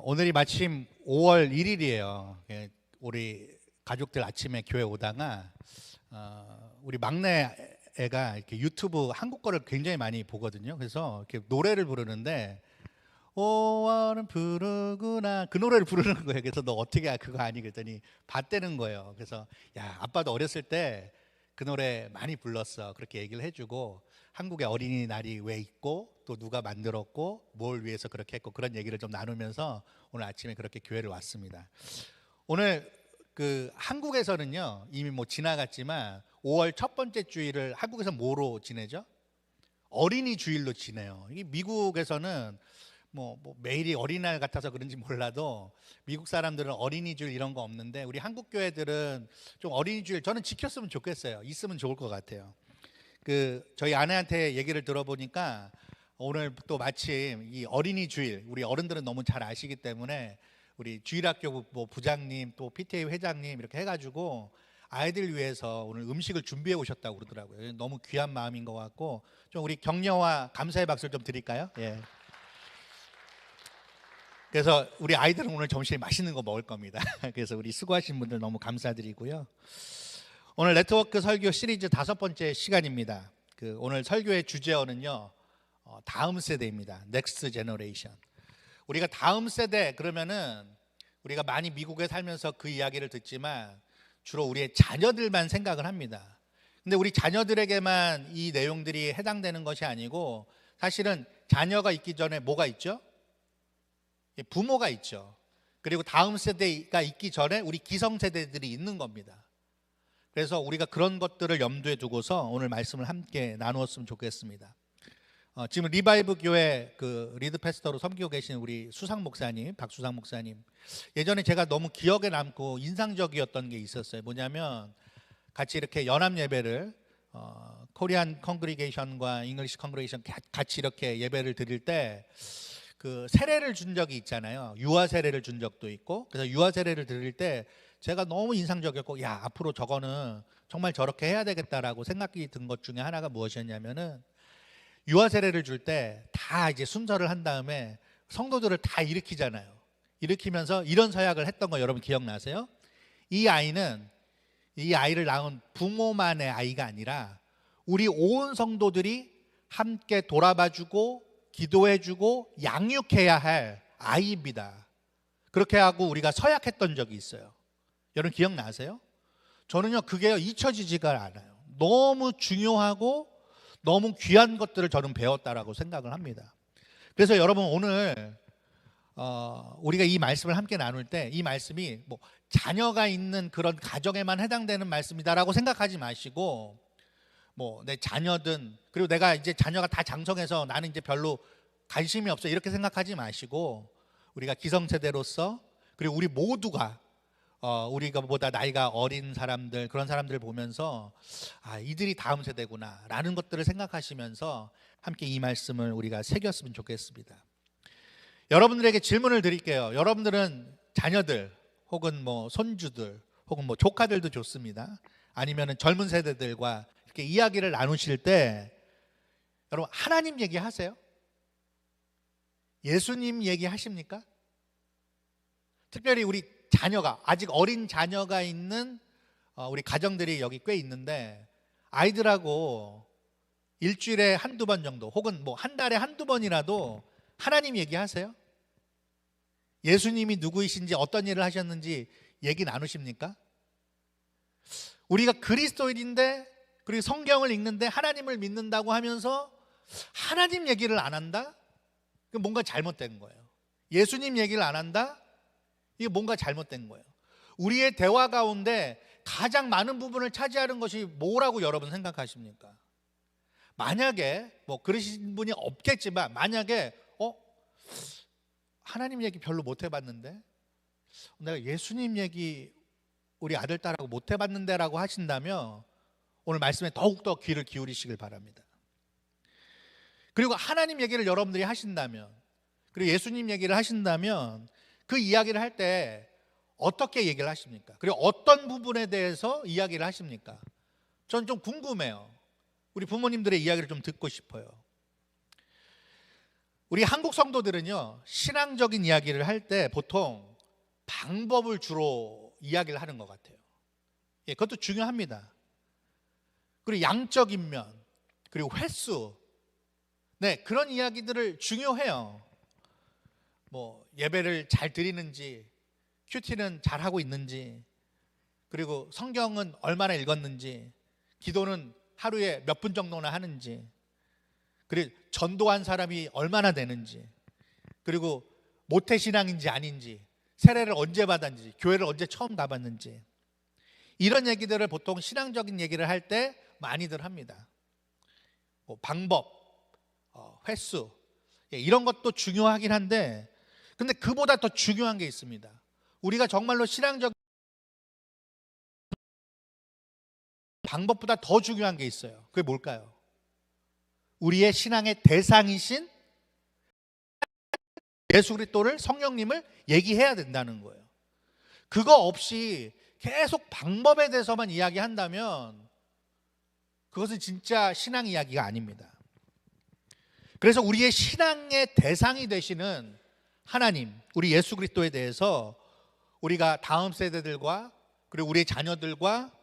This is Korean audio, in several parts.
오늘이 마침 5월 1일이에요. 우리 가족들 아침에 교회 오다가 우리 막내 애가 이렇게 유튜브 한국 거를 굉장히 많이 보거든요. 그래서 이렇게 노래를 부르는데 5월은 부르구나 그 노래를 부르는 거예요. 그래서 너 어떻게 그거 아니 그랬더니 봤다는 거예요. 그래서 야 아빠도 어렸을 때 그 노래 많이 불렀어 그렇게 얘기를 해주고 한국의 어린이날이 왜 있고 또 누가 만들었고 뭘 위해서 그렇게 했고 그런 얘기를 좀 나누면서 오늘 아침에 그렇게 교회를 왔습니다. 오늘 한국에서는요 이미 뭐 지나갔지만 5월 첫 번째 주일을 한국에서 뭐로 지내죠? 어린이 주일로 지내요. 이게 미국에서는 뭐 매일이 어린이날 같아서 그런지 몰라도 미국 사람들은 어린이 주일 이런 거 없는데 우리 한국 교회들은 좀 어린이 주일 저는 지켰으면 좋겠어요. 있으면 좋을 것 같아요. 저희 아내한테 얘기를 들어보니까 오늘 또 마침 이 어린이 주일 우리 어른들은 너무 잘 아시기 때문에 우리 주일학교 부장님 또 PTA 회장님 이렇게 해가지고 아이들 위해서 오늘 음식을 준비해 오셨다고 그러더라고요. 너무 귀한 마음인 것 같고 좀 우리 격려와 감사의 박수를 좀 드릴까요? 예. 그래서 우리 아이들은 오늘 점심에 맛있는 거 먹을 겁니다. 그래서 우리 수고하신 분들 너무 감사드리고요. 오늘 네트워크 설교 시리즈 5번째 시간입니다. 오늘 설교의 주제어는요 다음 세대입니다. Next Generation. 우리가 다음 세대 그러면은 우리가 많이 미국에 살면서 그 이야기를 듣지만 주로 우리의 자녀들만 생각을 합니다. 근데 우리 자녀들에게만 이 내용들이 해당되는 것이 아니고 사실은 자녀가 있기 전에 뭐가 있죠? 부모가 있죠. 그리고 다음 세대가 있기 전에 우리 기성세대들이 있는 겁니다. 그래서 우리가 그런 것들을 염두에 두고서 오늘 말씀을 함께 나누었으면 좋겠습니다. 지금 리바이브 교회 리드 패스터로 섬기고 계신 우리 수상 목사님, 박수상 목사님. 예전에 제가 너무 기억에 남고 인상적이었던 게 있었어요. 뭐냐면 같이 이렇게 연합 예배를 코리안 컨그리게이션과 잉글리시 컨그리게이션 같이 이렇게 예배를 드릴 때 세례를 준 적이 있잖아요. 유아 세례를 준 적도 있고. 그래서 유아 세례를 드릴 때 제가 너무 인상적이었고 야 앞으로 저거는 정말 저렇게 해야 되겠다라고 생각이 든 것 중에 하나가 무엇이었냐면은 유아 세례를 줄 때 다 이제 순서를 한 다음에 성도들을 다 일으키잖아요. 일으키면서 이런 서약을 했던 거 여러분 기억나세요? 이 아이를 낳은 부모만의 아이가 아니라 우리 온 성도들이 함께 돌아봐주고 기도해주고 양육해야 할 아이입니다. 그렇게 하고 우리가 서약했던 적이 있어요. 여러분 기억나세요? 저는요 그게 잊혀지지가 않아요. 너무 중요하고 너무 귀한 것들을 저는 배웠다라고 생각을 합니다. 그래서 여러분 오늘 우리가 이 말씀을 함께 나눌 때 이 말씀이 자녀가 있는 그런 가정에만 해당되는 말씀이다라고 생각하지 마시고 내 자녀든 그리고 내가 이제 자녀가 다 장성해서 나는 이제 별로 관심이 없어 이렇게 생각하지 마시고 우리가 기성세대로서 그리고 우리 모두가 우리가 보다 나이가 어린 사람들 그런 사람들을 보면서 이들이 다음 세대구나 라는 것들을 생각하시면서 함께 이 말씀을 우리가 새겼으면 좋겠습니다. 여러분들에게 질문을 드릴게요. 여러분들은 자녀들 혹은 손주들 혹은 조카들도 좋습니다. 아니면 젊은 세대들과 이렇게 이야기를 나누실 때 여러분 하나님 얘기하세요? 예수님 얘기하십니까? 특별히 우리 자녀가 아직 어린 자녀가 있는 우리 가정들이 여기 꽤 있는데 아이들하고 일주일에 한두 번 정도 혹은 한 달에 한두 번이라도 하나님 얘기하세요? 예수님이 누구이신지 어떤 일을 하셨는지 얘기 나누십니까? 우리가 그리스도인인데 그리고 성경을 읽는데 하나님을 믿는다고 하면서 하나님 얘기를 안 한다? 그럼 뭔가 잘못된 거예요. 예수님 얘기를 안 한다? 이게 뭔가 잘못된 거예요. 우리의 대화 가운데 가장 많은 부분을 차지하는 것이 뭐라고 여러분 생각하십니까? 만약에 그러신 분이 없겠지만 만약에 하나님 얘기 별로 못 해봤는데 내가 예수님 얘기 우리 아들 딸하고 못 해봤는데 라고 하신다면 오늘 말씀에 더욱더 귀를 기울이시길 바랍니다. 그리고 하나님 얘기를 여러분들이 하신다면 그리고 예수님 얘기를 하신다면 그 이야기를 할 때 어떻게 얘기를 하십니까? 그리고 어떤 부분에 대해서 이야기를 하십니까? 저는 좀 궁금해요. 우리 부모님들의 이야기를 좀 듣고 싶어요. 우리 한국 성도들은요, 신앙적인 이야기를 할 때 보통 방법을 주로 이야기를 하는 것 같아요. 예, 그것도 중요합니다. 그리고 양적인 면, 그리고 횟수, 네, 그런 이야기들을 중요해요. 뭐 예배를 잘 드리는지, 큐티는 잘 하고 있는지, 그리고 성경은 얼마나 읽었는지, 기도는 하루에 몇 분 정도나 하는지, 그리고 전도한 사람이 얼마나 되는지, 그리고 모태신앙인지 아닌지, 세례를 언제 받았는지, 교회를 언제 처음 가봤는지, 이런 얘기들을 보통 신앙적인 얘기를 할 때 많이들 합니다. 뭐 방법, 횟수, 이런 것도 중요하긴 한데, 근데 그보다 더 중요한 게 있습니다. 우리가 정말로 신앙적 방법보다 더 중요한 게 있어요. 그게 뭘까요? 우리의 신앙의 대상이신 예수 그리스도를, 성령님을 얘기해야 된다는 거예요. 그거 없이 계속 방법에 대해서만 이야기한다면 그것은 진짜 신앙 이야기가 아닙니다. 그래서 우리의 신앙의 대상이 되시는 하나님, 우리 예수 그리스도에 대해서 우리가 다음 세대들과 그리고 우리의 자녀들과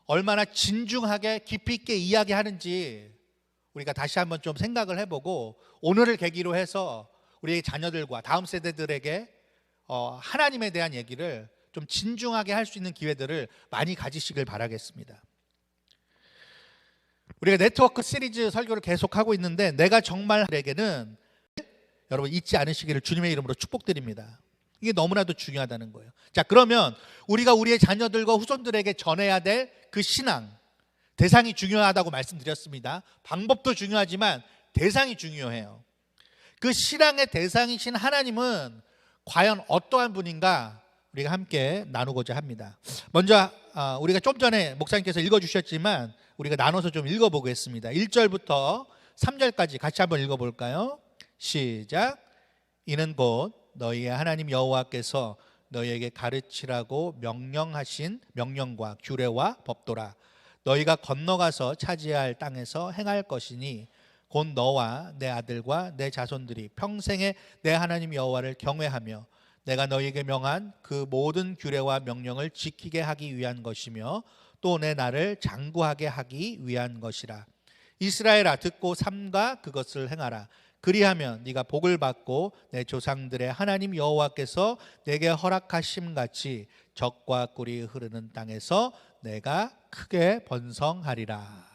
얼마나 진중하게 깊이 있게 이야기하는지 우리가 다시 한번 좀 생각을 해보고, 오늘을 계기로 해서 우리의 자녀들과 다음 세대들에게 하나님에 대한 얘기를 좀 진중하게 할 수 있는 기회들을 많이 가지시길 바라겠습니다. 우리가 네트워크 시리즈 설교를 계속하고 있는데, 내가 정말에게는 여러분 잊지 않으시기를 주님의 이름으로 축복드립니다. 이게 너무나도 중요하다는 거예요. 자, 그러면 우리가 우리의 자녀들과 후손들에게 전해야 될 그 신앙, 대상이 중요하다고 말씀드렸습니다. 방법도 중요하지만 대상이 중요해요. 그 신앙의 대상이신 하나님은 과연 어떠한 분인가 우리가 함께 나누고자 합니다. 먼저 우리가 좀 전에 목사님께서 읽어주셨지만 우리가 나눠서 좀 읽어보겠습니다. 1절부터 3절까지 같이 한번 읽어볼까요? 시작. 이는 곧 너희의 하나님 여호와께서 너희에게 가르치라고 명령하신 명령과 규례와 법도라. 너희가 건너가서 차지해야 할 땅에서 행할 것이니 곧 너와 내 아들과 내 자손들이 평생에 내 하나님 여호와를 경외하며 내가 너희에게 명한 그 모든 규례와 명령을 지키게 하기 위한 것이며 또 내 나를 장구하게 하기 위한 것이라. 이스라엘아, 듣고 삼가 그것을 행하라. 그리하면 네가 복을 받고 내 조상들의 하나님 여호와께서 내게 허락하심 같이 적과 꿀이 흐르는 땅에서 내가 크게 번성하리라.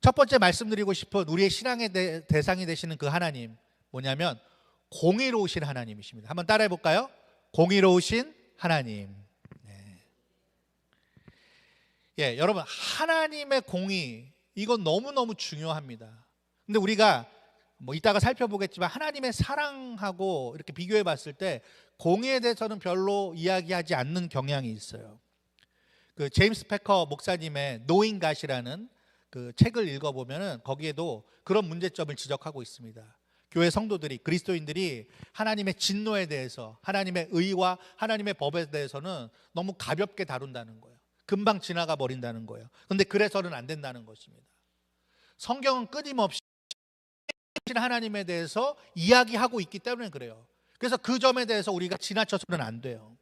첫 번째 말씀드리고 싶은 우리의 신앙의 대상이 되시는 그 하나님, 뭐냐면 공의로우신 하나님이십니다. 한번 따라해 볼까요? 공의로우신 하나님. 네. 예, 여러분, 하나님의 공의, 이건 너무너무 중요합니다. 근데 우리가 뭐 이따가 살펴보겠지만 하나님의 사랑하고 이렇게 비교해 봤을 때 공의에 대해서는 별로 이야기하지 않는 경향이 있어요. 그 제임스 패커 목사님의 Knowing God이라는 그 책을 읽어보면은 거기에도 그런 문제점을 지적하고 있습니다. 교회 성도들이, 그리스도인들이 하나님의 진노에 대해서, 하나님의 의와 하나님의 법에 대해서는 너무 가볍게 다룬다는 거예요. 금방 지나가 버린다는 거예요. 그런데 그래서는 안 된다는 것입니다. 성경은 끊임없이 하나님에 대해서 이야기하고 있기 때문에 그래요. 그래서 그 점에 대해서 우리가 지나쳐서는 안 돼요.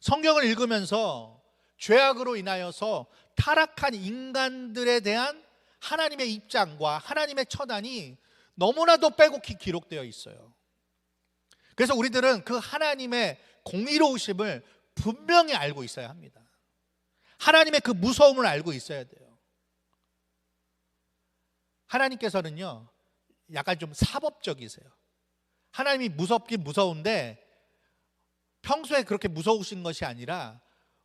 성경을 읽으면서 죄악으로 인하여서 타락한 인간들에 대한 하나님의 입장과 하나님의 처단이 너무나도 빼곡히 기록되어 있어요. 그래서 우리들은 그 하나님의 공의로우심을 분명히 알고 있어야 합니다. 하나님의 그 무서움을 알고 있어야 돼요. 하나님께서는요, 약간 좀 사법적이세요. 하나님이 무섭긴 무서운데 평소에 그렇게 무서우신 것이 아니라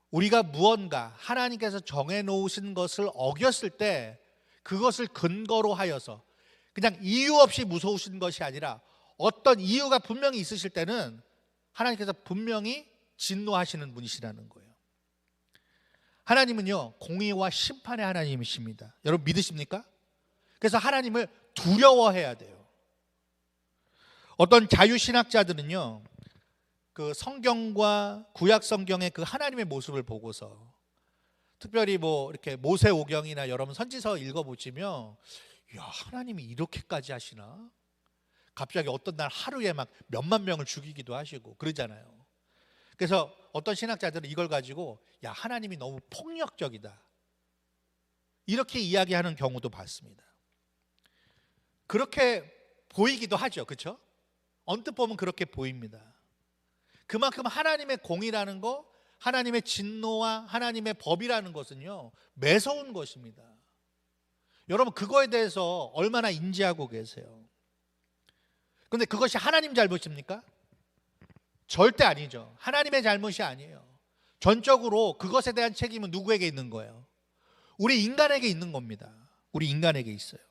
우리가 무언가 하나님께서 정해놓으신 것을 어겼을 때 그것을 근거로 하여서 그냥 이유 없이 무서우신 것이 아니라 어떤 이유가 분명히 있으실 때는 하나님께서 분명히 진노하시는 분이시라는 거예요. 하나님은요, 공의와 심판의 하나님이십니다. 여러분 믿으십니까? 그래서 하나님을 두려워해야 돼요. 어떤 자유신학자들은요, 그 성경과 구약 성경의 그 하나님의 모습을 보고서, 특별히 뭐 이렇게 모세오경이나 여러분 선지서 읽어보시면, 야, 하나님이 이렇게까지 하시나? 갑자기 어떤 날 하루에 막 몇만 명을 죽이기도 하시고 그러잖아요. 그래서 어떤 신학자들은 이걸 가지고 야, 하나님이 너무 폭력적이다, 이렇게 이야기하는 경우도 봤습니다. 그렇게 보이기도 하죠. 그렇죠? 언뜻 보면 그렇게 보입니다. 그만큼 하나님의 공의라는 거, 하나님의 진노와 하나님의 법이라는 것은요, 매서운 것입니다. 여러분, 그거에 대해서 얼마나 인지하고 계세요? 그런데 그것이 하나님 잘못입니까? 절대 아니죠. 하나님의 잘못이 아니에요. 전적으로 그것에 대한 책임은 누구에게 있는 거예요? 우리 인간에게 있는 겁니다. 우리 인간에게 있어요.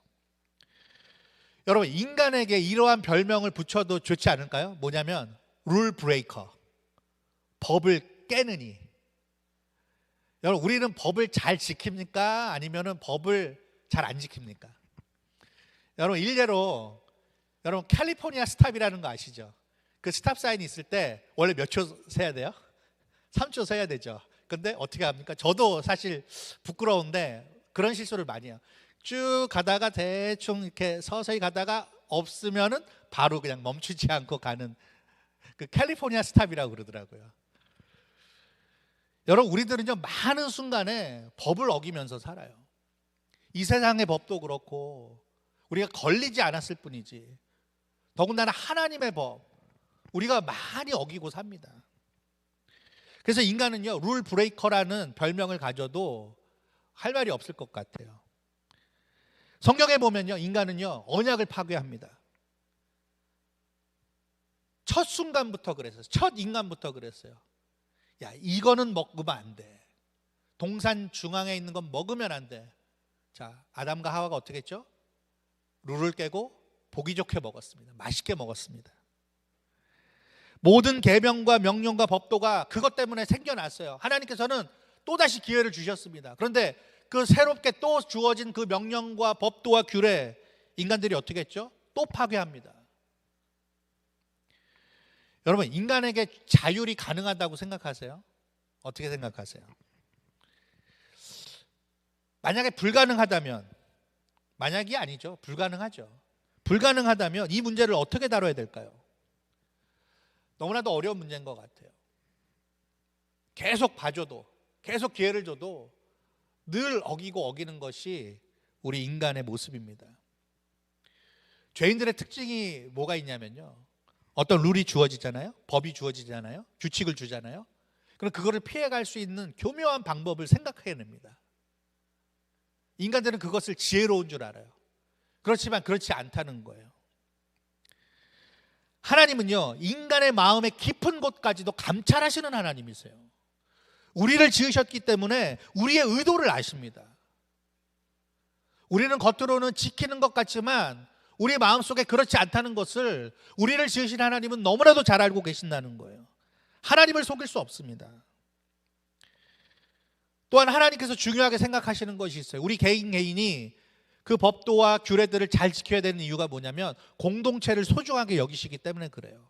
여러분, 인간에게 이러한 별명을 붙여도 좋지 않을까요? 뭐냐면 룰 브레이커, 법을 깨느니. 여러분, 우리는 법을 잘 지킵니까? 아니면 법을 잘 안 지킵니까? 여러분, 일례로 여러분 캘리포니아 스탑이라는 거 아시죠? 그 스탑 사인이 있을 때 원래 몇 초 세야 돼요? 3초 세야 되죠. 근데 어떻게 합니까? 저도 사실 부끄러운데 그런 실수를 많이 해요. 쭉 가다가 대충 이렇게 서서히 가다가 없으면은 바로 그냥 멈추지 않고 가는 그 캘리포니아 스탑이라고 그러더라고요. 여러분, 우리들은요, 많은 순간에 법을 어기면서 살아요. 이 세상의 법도 그렇고 우리가 걸리지 않았을 뿐이지, 더군다나 하나님의 법, 우리가 많이 어기고 삽니다. 그래서 인간은요, 룰 브레이커라는 별명을 가져도 할 말이 없을 것 같아요. 성경에 보면요, 인간은요, 언약을 파괴합니다. 첫 순간부터 그랬어요. 첫 인간부터 그랬어요. 야, 이거는 먹으면 안 돼. 동산 중앙에 있는 건 먹으면 안 돼. 자, 아담과 하와가 어떻게 했죠? 룰을 깨고 보기 좋게 먹었습니다. 맛있게 먹었습니다. 모든 계명과 명령과 법도가 그것 때문에 생겨났어요. 하나님께서는 또다시 기회를 주셨습니다. 그런데 그 새롭게 또 주어진 그 명령과 법도와 규례, 인간들이 어떻게 했죠? 또 파괴합니다. 여러분, 인간에게 자율이 가능하다고 생각하세요? 어떻게 생각하세요? 만약에 불가능하다면, 만약이 아니죠. 불가능하죠. 불가능하다면 이 문제를 어떻게 다뤄야 될까요? 너무나도 어려운 문제인 것 같아요. 계속 봐줘도, 계속 기회를 줘도 늘 어기고 어기는 것이 우리 인간의 모습입니다. 죄인들의 특징이 뭐가 있냐면요, 어떤 룰이 주어지잖아요. 법이 주어지잖아요. 규칙을 주잖아요. 그럼 그거를 피해갈 수 있는 교묘한 방법을 생각해냅니다. 인간들은 그것을 지혜로운 줄 알아요. 그렇지만 그렇지 않다는 거예요. 하나님은요, 인간의 마음의 깊은 곳까지도 감찰하시는 하나님이세요. 우리를 지으셨기 때문에 우리의 의도를 아십니다. 우리는 겉으로는 지키는 것 같지만 우리 마음속에 그렇지 않다는 것을 우리를 지으신 하나님은 너무나도 잘 알고 계신다는 거예요. 하나님을 속일 수 없습니다. 또한 하나님께서 중요하게 생각하시는 것이 있어요. 우리 개인이 그 법도와 규례들을 잘 지켜야 되는 이유가 뭐냐면 공동체를 소중하게 여기시기 때문에 그래요.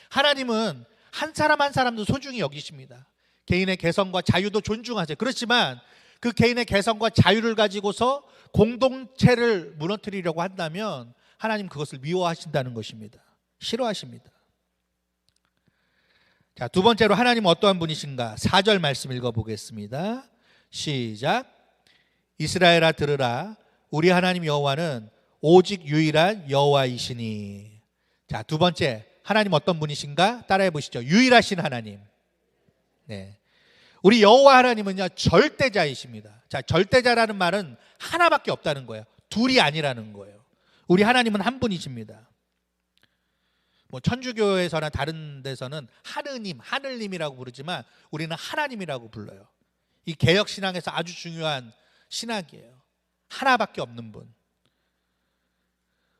하나님은 한 사람 한 사람도 소중히 여기십니다. 개인의 개성과 자유도 존중하세요. 그렇지만 그 개인의 개성과 자유를 가지고서 공동체를 무너뜨리려고 한다면 하나님 그것을 미워하신다는 것입니다. 싫어하십니다. 자, 두 번째로 하나님은 어떠한 분이신가? 4절 말씀 읽어보겠습니다. 시작. 이스라엘아 들으라. 우리 하나님 여호와는 오직 유일한 여호와이시니. 자, 두 번째, 하나님 어떤 분이신가? 따라해 보시죠. 유일하신 하나님. 네. 우리 여호와 하나님은요, 절대자이십니다. 자, 절대자라는 말은 하나밖에 없다는 거예요. 둘이 아니라는 거예요. 우리 하나님은 한 분이십니다. 뭐 천주교에서나 다른 데서는 하느님, 하늘님이라고 부르지만 우리는 하나님이라고 불러요. 이 개역 신앙에서 아주 중요한 신학이에요. 하나밖에 없는 분.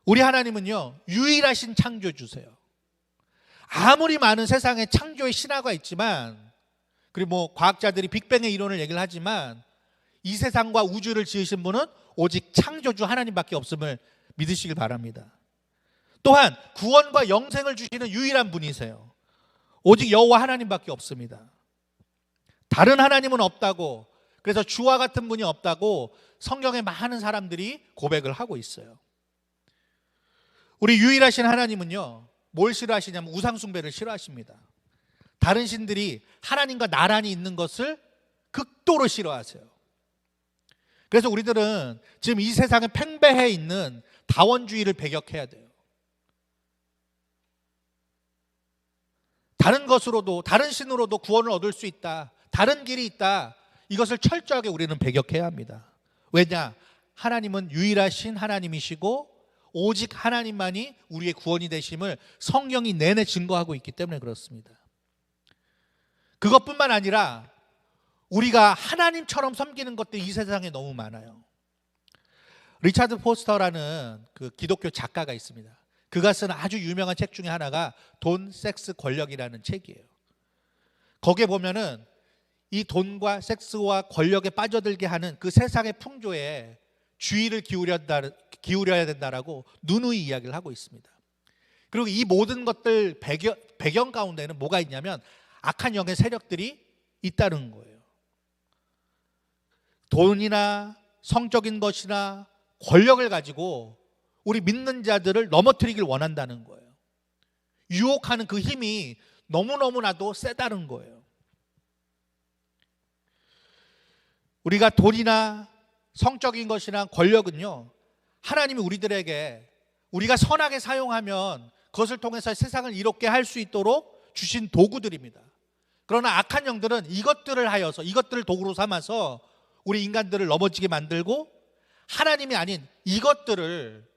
우리 하나님은요, 유일하신 창조주세요. 아무리 많은 세상에 창조의 신화가 있지만, 그리고 뭐 과학자들이 빅뱅의 이론을 얘기를 하지만 이 세상과 우주를 지으신 분은 오직 창조주 하나님밖에 없음을 믿으시길 바랍니다. 또한 구원과 영생을 주시는 유일한 분이세요. 오직 여호와 하나님밖에 없습니다. 다른 하나님은 없다고, 그래서 주와 같은 분이 없다고 성경에 많은 사람들이 고백을 하고 있어요. 우리 유일하신 하나님은요, 뭘 싫어하시냐면 우상숭배를 싫어하십니다. 다른 신들이 하나님과 나란히 있는 것을 극도로 싫어하세요. 그래서 우리들은 지금 이 세상에 팽배해 있는 다원주의를 배격해야 돼요. 다른 것으로도, 다른 신으로도 구원을 얻을 수 있다, 다른 길이 있다, 이것을 철저하게 우리는 배격해야 합니다. 왜냐? 하나님은 유일하신 하나님이시고 오직 하나님만이 우리의 구원이 되심을 성경이 내내 증거하고 있기 때문에 그렇습니다. 그것뿐만 아니라 우리가 하나님처럼 섬기는 것들이 이 세상에 너무 많아요. 리차드 포스터라는 그 기독교 작가가 있습니다. 그가 쓴 아주 유명한 책 중에 하나가 돈, 섹스, 권력이라는 책이에요. 거기에 보면은 이 돈과 섹스와 권력에 빠져들게 하는 그 세상의 풍조에 주의를 기울여야 된다라고 누누이 이야기를 하고 있습니다. 그리고 이 모든 것들 배경 가운데는 뭐가 있냐면 악한 영의 세력들이 있다는 거예요. 돈이나 성적인 것이나 권력을 가지고 우리 믿는 자들을 넘어뜨리길 원한다는 거예요. 유혹하는 그 힘이 너무너무나도 세다는 거예요. 우리가 돈이나 성적인 것이나 권력은요, 하나님이 우리들에게 우리가 선하게 사용하면 그것을 통해서 세상을 이롭게 할 수 있도록 주신 도구들입니다. 그러나 악한 영들은 이것들을 하여서, 이것들을 도구로 삼아서 우리 인간들을 넘어지게 만들고 하나님이 아닌 이것들을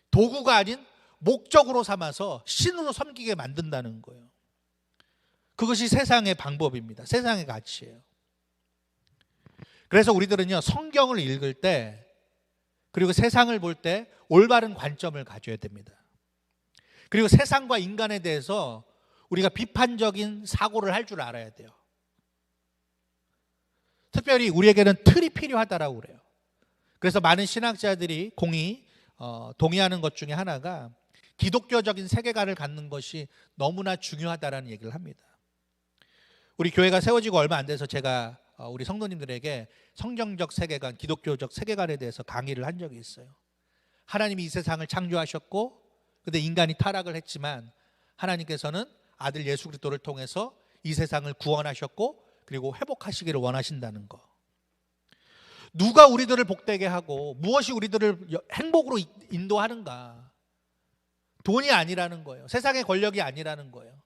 도구가 아닌 목적으로 삼아서 신으로 섬기게 만든다는 거예요. 그것이 세상의 방법입니다. 세상의 가치예요. 그래서 우리들은요, 성경을 읽을 때 그리고 세상을 볼 때 올바른 관점을 가져야 됩니다. 그리고 세상과 인간에 대해서 우리가 비판적인 사고를 할 줄 알아야 돼요. 특별히 우리에게는 틀이 필요하다라고 그래요. 그래서 많은 신학자들이 동의하는 것 중에 하나가 기독교적인 세계관을 갖는 것이 너무나 중요하다라는 얘기를 합니다. 우리 교회가 세워지고 얼마 안 돼서 제가 우리 성도님들에게 성경적 세계관, 기독교적 세계관에 대해서 강의를 한 적이 있어요. 하나님이 이 세상을 창조하셨고, 근데 인간이 타락을 했지만 하나님께서는 아들 예수 그리스도를 통해서 이 세상을 구원하셨고 그리고 회복하시기를 원하신다는 거. 누가 우리들을 복되게 하고 무엇이 우리들을 행복으로 인도하는가? 돈이 아니라는 거예요. 세상의 권력이 아니라는 거예요.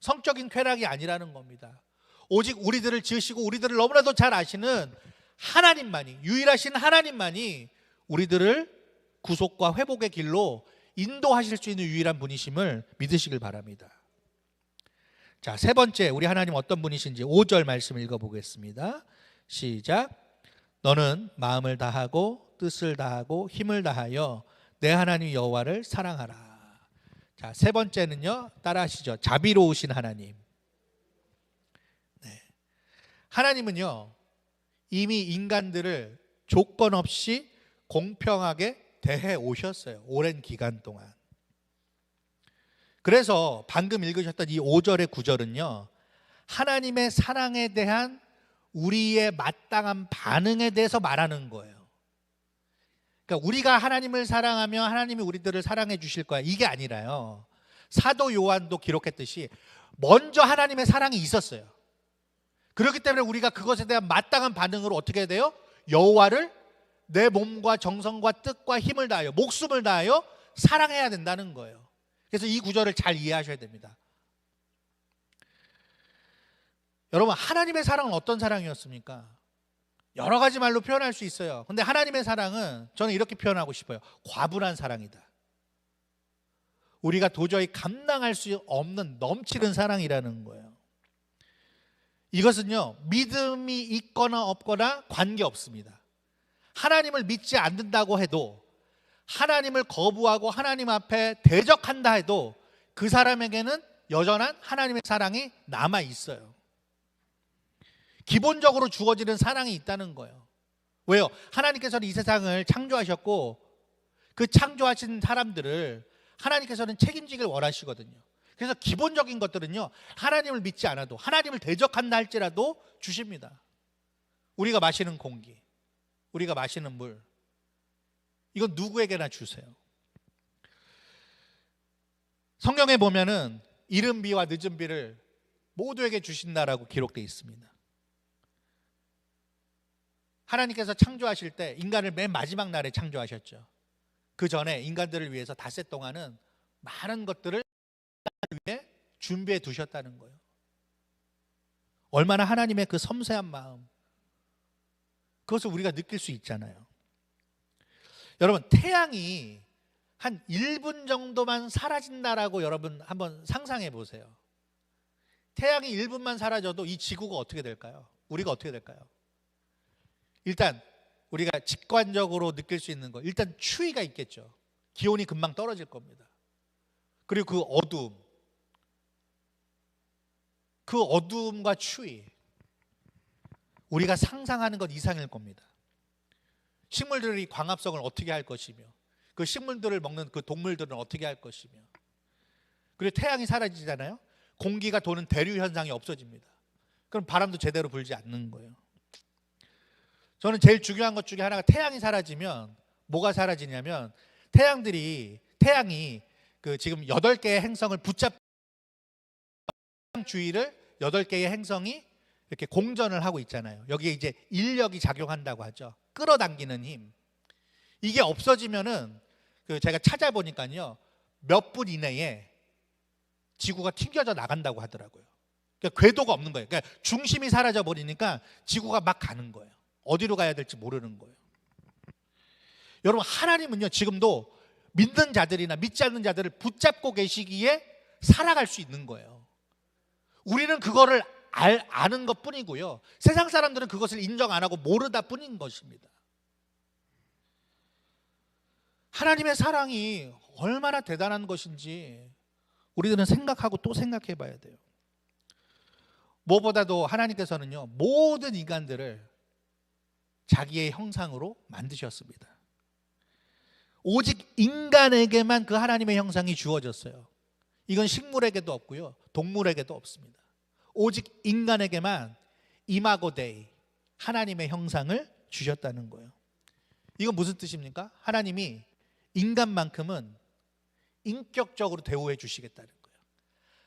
성적인 쾌락이 아니라는 겁니다. 오직 우리들을 지으시고 우리들을 너무나도 잘 아시는 하나님만이, 유일하신 하나님만이 우리들을 구속과 회복의 길로 인도하실 수 있는 유일한 분이심을 믿으시길 바랍니다. 자, 세 번째, 우리 하나님 어떤 분이신지 5절 말씀 읽어보겠습니다. 시작. 너는 마음을 다하고 뜻을 다하고 힘을 다하여 내 하나님 여호와를 사랑하라. 자, 세 번째는요, 따라하시죠. 자비로우신 하나님. 네. 하나님은요, 이미 인간들을 조건 없이 공평하게 대해 오셨어요. 오랜 기간 동안. 그래서 방금 읽으셨던 이 5절의 9절은요, 하나님의 사랑에 대한 우리의 마땅한 반응에 대해서 말하는 거예요. 그러니까 우리가 하나님을 사랑하며 하나님이 우리들을 사랑해 주실 거야, 이게 아니라요, 사도 요한도 기록했듯이 먼저 하나님의 사랑이 있었어요. 그렇기 때문에 우리가 그것에 대한 마땅한 반응으로 어떻게 해야 돼요? 여호와를 내 몸과 정성과 뜻과 힘을 다하여, 목숨을 다하여 사랑해야 된다는 거예요. 그래서 이 구절을 잘 이해하셔야 됩니다. 여러분, 하나님의 사랑은 어떤 사랑이었습니까? 여러 가지 말로 표현할 수 있어요. 근데 하나님의 사랑은 저는 이렇게 표현하고 싶어요. 과분한 사랑이다. 우리가 도저히 감당할 수 없는 넘치는 사랑이라는 거예요. 이것은요, 믿음이 있거나 없거나 관계없습니다. 하나님을 믿지 않는다고 해도, 하나님을 거부하고 하나님 앞에 대적한다 해도 그 사람에게는 여전한 하나님의 사랑이 남아 있어요. 기본적으로 주어지는 사랑이 있다는 거예요. 왜요? 하나님께서는 이 세상을 창조하셨고 그 창조하신 사람들을 하나님께서는 책임지길 원하시거든요. 그래서 기본적인 것들은요, 하나님을 믿지 않아도, 하나님을 대적한다 할지라도 주십니다. 우리가 마시는 공기, 우리가 마시는 물, 이건 누구에게나 주세요. 성경에 보면은 이른 비와 늦은 비를 모두에게 주신다라고 기록되어 있습니다. 하나님께서 창조하실 때 인간을 맨 마지막 날에 창조하셨죠. 그 전에 인간들을 위해서 닷새 동안은 많은 것들을 위해 준비해 두셨다는 거예요. 얼마나 하나님의 그 섬세한 마음, 그것을 우리가 느낄 수 있잖아요. 여러분, 태양이 한 1분 정도만 사라진다라고 여러분 한번 상상해 보세요. 태양이 1분만 사라져도 이 지구가 어떻게 될까요? 우리가 어떻게 될까요? 일단 우리가 직관적으로 느낄 수 있는 거, 일단 추위가 있겠죠. 기온이 금방 떨어질 겁니다. 그리고 그 어두움과 추위, 우리가 상상하는 것 이상일 겁니다. 식물들이 광합성을 어떻게 할 것이며, 그 식물들을 먹는 그 동물들은 어떻게 할 것이며, 그리고 태양이 사라지잖아요. 공기가 도는 대류 현상이 없어집니다. 그럼 바람도 제대로 불지 않는 거예요. 저는 제일 중요한 것 중에 하나가, 태양이 사라지면 뭐가 사라지냐면, 태양이 그 지금 8개의 행성을 태양 주위를 8개의 행성이 이렇게 공전을 하고 있잖아요. 여기에 이제 인력이 작용한다고 하죠. 끌어당기는 힘. 이게 없어지면은 제가 찾아보니까요, 몇 분 이내에 지구가 튕겨져 나간다고 하더라고요. 그러니까 궤도가 없는 거예요. 그러니까 중심이 사라져 버리니까 지구가 막 가는 거예요. 어디로 가야 될지 모르는 거예요. 여러분, 하나님은요, 지금도 믿는 자들이나 믿지 않는 자들을 붙잡고 계시기에 살아갈 수 있는 거예요. 우리는 그거를 아는 것 뿐이고요, 세상 사람들은 그것을 인정 안 하고 모르다 뿐인 것입니다. 하나님의 사랑이 얼마나 대단한 것인지 우리들은 생각하고 또 생각해 봐야 돼요. 무엇보다도 하나님께서는요, 모든 인간들을 자기의 형상으로 만드셨습니다. 오직 인간에게만 그 하나님의 형상이 주어졌어요. 이건 식물에게도 없고요, 동물에게도 없습니다. 오직 인간에게만 이마고 데이, 하나님의 형상을 주셨다는 거예요. 이건 무슨 뜻입니까? 하나님이 인간만큼은 인격적으로 대우해 주시겠다는 거예요.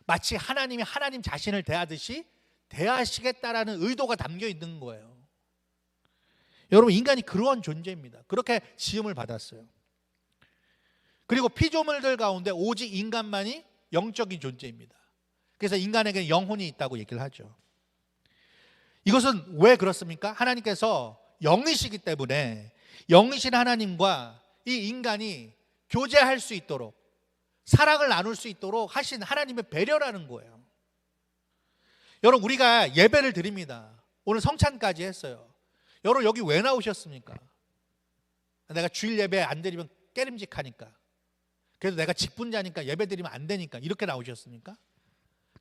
마치 하나님이 하나님 자신을 대하듯이 대하시겠다라는 의도가 담겨 있는 거예요. 여러분, 인간이 그러한 존재입니다. 그렇게 지음을 받았어요. 그리고 피조물들 가운데 오직 인간만이 영적인 존재입니다. 그래서 인간에게는 영혼이 있다고 얘기를 하죠. 이것은 왜 그렇습니까? 하나님께서 영이시기 때문에 영이신 하나님과 이 인간이 교제할 수 있도록, 사랑을 나눌 수 있도록 하신 하나님의 배려라는 거예요. 여러분, 우리가 예배를 드립니다. 오늘 성찬까지 했어요. 여러분, 여기 왜 나오셨습니까? 내가 주일 예배 안 드리면 깨림직하니까, 그래도 내가 직분자니까 예배 드리면 안 되니까 이렇게 나오셨습니까?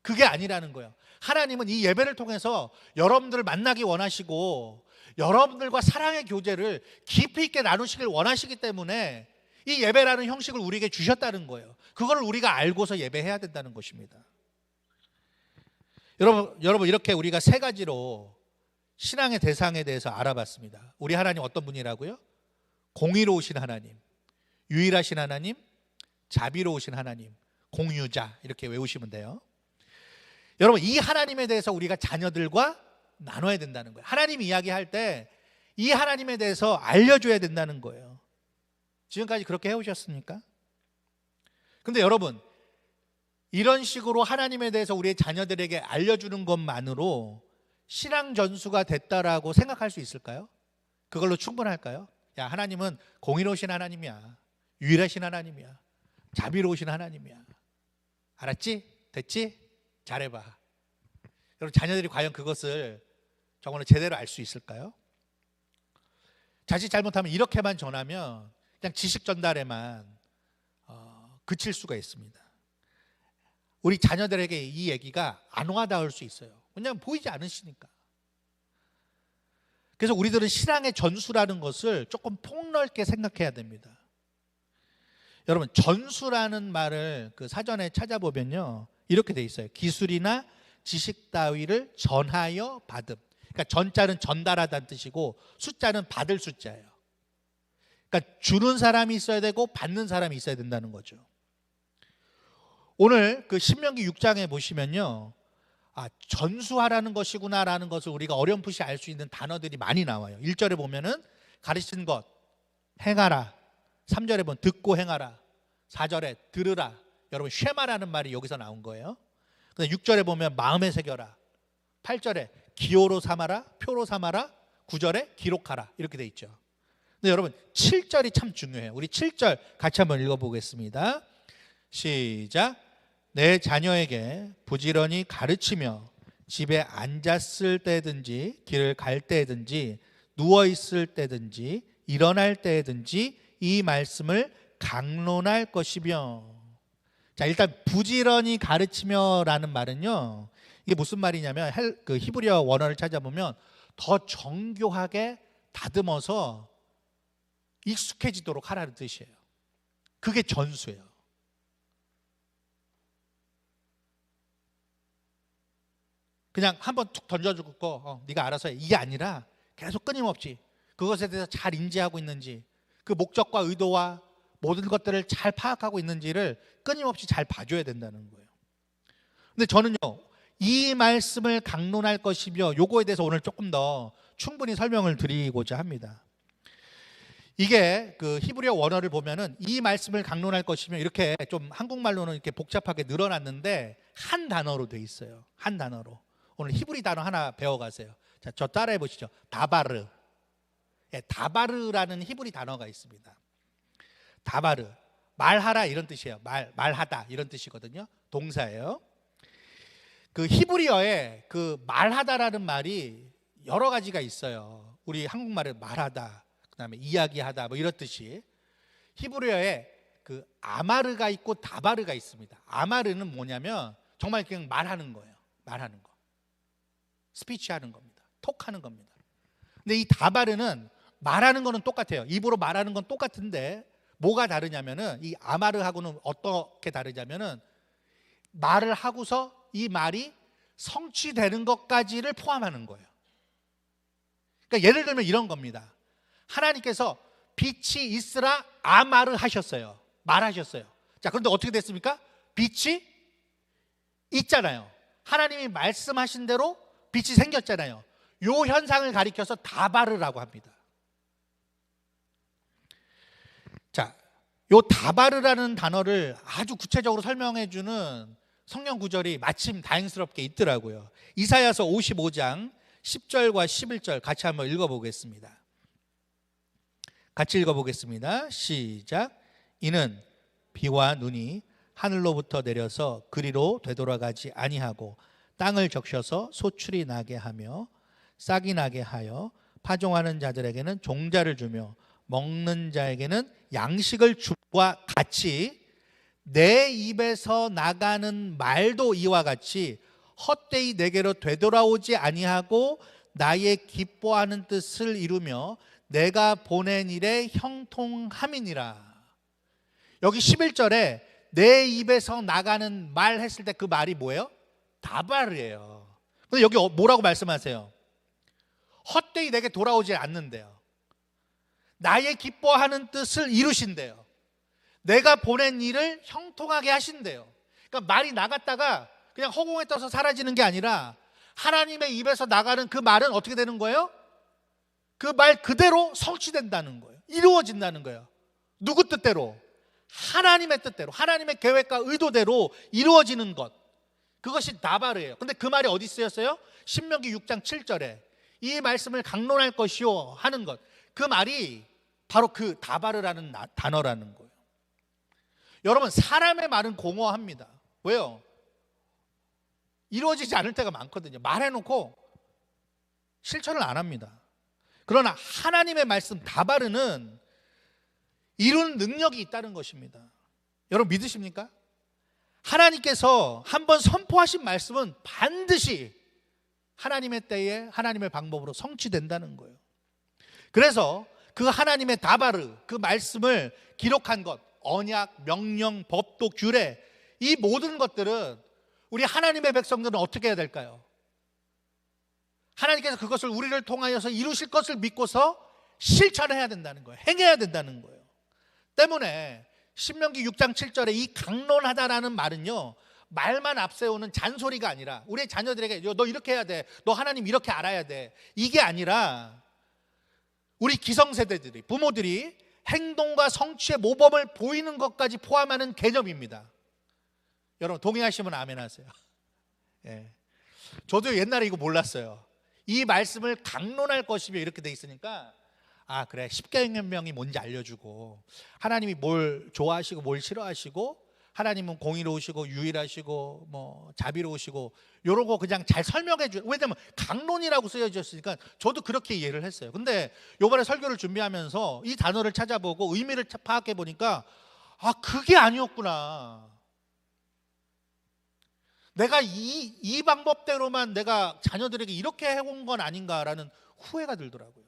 그게 아니라는 거예요. 하나님은 이 예배를 통해서 여러분들을 만나기 원하시고, 여러분들과 사랑의 교제를 깊이 있게 나누시길 원하시기 때문에 이 예배라는 형식을 우리에게 주셨다는 거예요. 그걸 우리가 알고서 예배해야 된다는 것입니다. 여러분, 이렇게 우리가 3가지로 신앙의 대상에 대해서 알아봤습니다. 우리 하나님 어떤 분이라고요? 공의로우신 하나님, 유일하신 하나님, 자비로우신 하나님, 공유자, 이렇게 외우시면 돼요. 여러분, 이 하나님에 대해서 우리가 자녀들과 나눠야 된다는 거예요. 하나님 이야기할 때 이 하나님에 대해서 알려줘야 된다는 거예요. 지금까지 그렇게 해오셨습니까? 근데 여러분, 이런 식으로 하나님에 대해서 우리의 자녀들에게 알려주는 것만으로 신앙 전수가 됐다라고 생각할 수 있을까요? 그걸로 충분할까요? 야, 하나님은 공의로우신 하나님이야, 유일하신 하나님이야, 자비로우신 하나님이야, 알았지? 됐지? 잘해봐. 여러분, 자녀들이 과연 그것을 정말로 제대로 알 수 있을까요? 자칫 잘못하면 이렇게만 전하면 그냥 지식 전달에만 그칠 수가 있습니다. 우리 자녀들에게 이 얘기가 안 와닿을 수 있어요. 왜냐하면 보이지 않으시니까. 그래서 우리들은 신앙의 전수라는 것을 조금 폭넓게 생각해야 됩니다. 여러분, 전수라는 말을 그 사전에 찾아보면요, 이렇게 돼 있어요. 기술이나 지식 따위를 전하여 받음. 그러니까 전자는 전달하다는 뜻이고 숫자는 받을 숫자예요. 그러니까 주는 사람이 있어야 되고 받는 사람이 있어야 된다는 거죠. 오늘 그 신명기 6장에 보시면요, 전수하라는 것이구나라는 것을 우리가 어렴풋이 알 수 있는 단어들이 많이 나와요. 1절에 보면은 가르친 것, 행하라. 3절에 보면 듣고 행하라. 4절에 들으라. 여러분 쉐마라는 말이 여기서 나온 거예요. 근데 6절에 보면 마음에 새겨라. 8절에 기호로 삼아라, 표로 삼아라. 9절에 기록하라. 이렇게 돼 있죠. 근데 여러분 7절이 참 중요해요. 우리 7절 같이 한번 읽어보겠습니다. 시작. 내 자녀에게 부지런히 가르치며 집에 앉았을 때든지 길을 갈 때든지 누워있을 때든지 일어날 때든지 이 말씀을 강론할 것이며. 자, 일단 부지런히 가르치며라는 말은요, 이게 무슨 말이냐면 그 히브리어 원어를 찾아보면 더 정교하게 다듬어서 익숙해지도록 하라는 뜻이에요. 그게 전수예요. 그냥 한번 툭 던져주고 네가 알아서 해, 이게 아니라 계속 끊임없이 그것에 대해서 잘 인지하고 있는지, 그 목적과 의도와 모든 것들을 잘 파악하고 있는지를 끊임없이 잘 봐줘야 된다는 거예요. 근데 저는요, 이 말씀을 강론할 것이며, 요거에 대해서 오늘 조금 더 충분히 설명을 드리고자 합니다. 이게 그 히브리어 원어를 보면은 이 말씀을 강론할 것이며 이렇게 좀 한국말로는 이렇게 복잡하게 늘어났는데 한 단어로 돼 있어요. 한 단어로. 오늘 히브리 단어 하나 배워가세요. 자, 저 따라해 보시죠. 다바르. 다바르라는 히브리 단어가 있습니다. 다바르, 말하라 이런 뜻이에요. 말하다 이런 뜻이거든요. 동사예요. 그 히브리어에 그 말하다라는 말이 여러 가지가 있어요. 우리 한국말에 말하다, 그다음에 이야기하다 뭐 이런 뜻이. 히브리어에 그 아마르가 있고 다바르가 있습니다. 아마르는 뭐냐면 정말 그냥 말하는 거예요. 말하는 거. 스피치 하는 겁니다. 톡하는 겁니다. 근데 이 다바르는 말하는 거는 똑같아요. 입으로 말하는 건 똑같은데 뭐가 다르냐면은, 이 아마르하고는 어떻게 다르냐면은 말을 하고서 이 말이 성취되는 것까지를 포함하는 거예요. 그러니까 예를 들면 이런 겁니다. 하나님께서 빛이 있으라 아마르 하셨어요. 말하셨어요. 자, 그런데 어떻게 됐습니까? 빛이 있잖아요. 하나님이 말씀하신 대로 빛이 생겼잖아요. 요 현상을 가리켜서 다바르라고 합니다. 자, 요 다바르라는 단어를 아주 구체적으로 설명해 주는 성경 구절이 마침 다행스럽게 있더라고요. 이사야서 55장 10절과 11절 같이 한번 읽어보겠습니다. 같이 읽어보겠습니다. 시작. 이는 비와 눈이 하늘로부터 내려서 그리로 되돌아가지 아니하고 땅을 적셔서 소출이 나게 하며 싹이 나게 하여 파종하는 자들에게는 종자를 주며 먹는 자에게는 양식을 줌과 같이 내 입에서 나가는 말도 이와 같이 헛되이 내게로 되돌아오지 아니하고 나의 기뻐하는 뜻을 이루며 내가 보낸 일에 형통함이니라. 여기 11절에 내 입에서 나가는 말 했을 때 그 말이 뭐예요? 다바르예요. 근데 여기 뭐라고 말씀하세요? 헛되이 내게 돌아오지 않는데요. 나의 기뻐하는 뜻을 이루신대요. 내가 보낸 일을 형통하게 하신대요. 그러니까 말이 나갔다가 그냥 허공에 떠서 사라지는 게 아니라 하나님의 입에서 나가는 그 말은 어떻게 되는 거예요? 그 말 그대로 성취된다는 거예요. 이루어진다는 거예요. 누구 뜻대로? 하나님의 뜻대로, 하나님의 계획과 의도대로 이루어지는 것. 그것이 다바르예요. 근데 그 말이 어디 쓰였어요? 신명기 6장 7절에 이 말씀을 강론할 것이요 하는 것. 그 말이 바로 그 다바르라는 단어라는 거예요. 여러분, 사람의 말은 공허합니다. 왜요? 이루어지지 않을 때가 많거든요. 말해놓고 실천을 안 합니다. 그러나 하나님의 말씀 다바르는 이루는 능력이 있다는 것입니다. 여러분 믿으십니까? 하나님께서 한번 선포하신 말씀은 반드시 하나님의 때에 하나님의 방법으로 성취된다는 거예요. 그래서 그 하나님의 다바르, 그 말씀을 기록한 것, 언약, 명령, 법도, 규례, 이 모든 것들은 우리 하나님의 백성들은 어떻게 해야 될까요? 하나님께서 그것을 우리를 통하여서 이루실 것을 믿고서 실천해야 된다는 거예요. 행해야 된다는 거예요. 때문에 신명기 6장 7절에 이 강론하다라는 말은요, 말만 앞세우는 잔소리가 아니라 우리의 자녀들에게 너 이렇게 해야 돼, 너 하나님 이렇게 알아야 돼, 이게 아니라 우리 기성세대들이, 부모들이 행동과 성취의 모범을 보이는 것까지 포함하는 개념입니다. 여러분 동의하시면 아멘 하세요. 예. 저도 옛날에 이거 몰랐어요. 이 말씀을 강론할 것이며 이렇게 돼 있으니까 아 그래, 십계명이 뭔지 알려주고, 하나님이 뭘 좋아하시고 뭘 싫어하시고, 하나님은 공의로우시고 유일하시고 뭐 자비로우시고 요런 거 그냥 잘 설명해 줘. 왜냐면 강론이라고 쓰여졌으니까 저도 그렇게 이해를 했어요. 근데 요번에 설교를 준비하면서 이 단어를 찾아보고 의미를 파악해 보니까 아 그게 아니었구나. 내가 이 방법대로만 내가 자녀들에게 이렇게 해온 건 아닌가라는 후회가 들더라고요.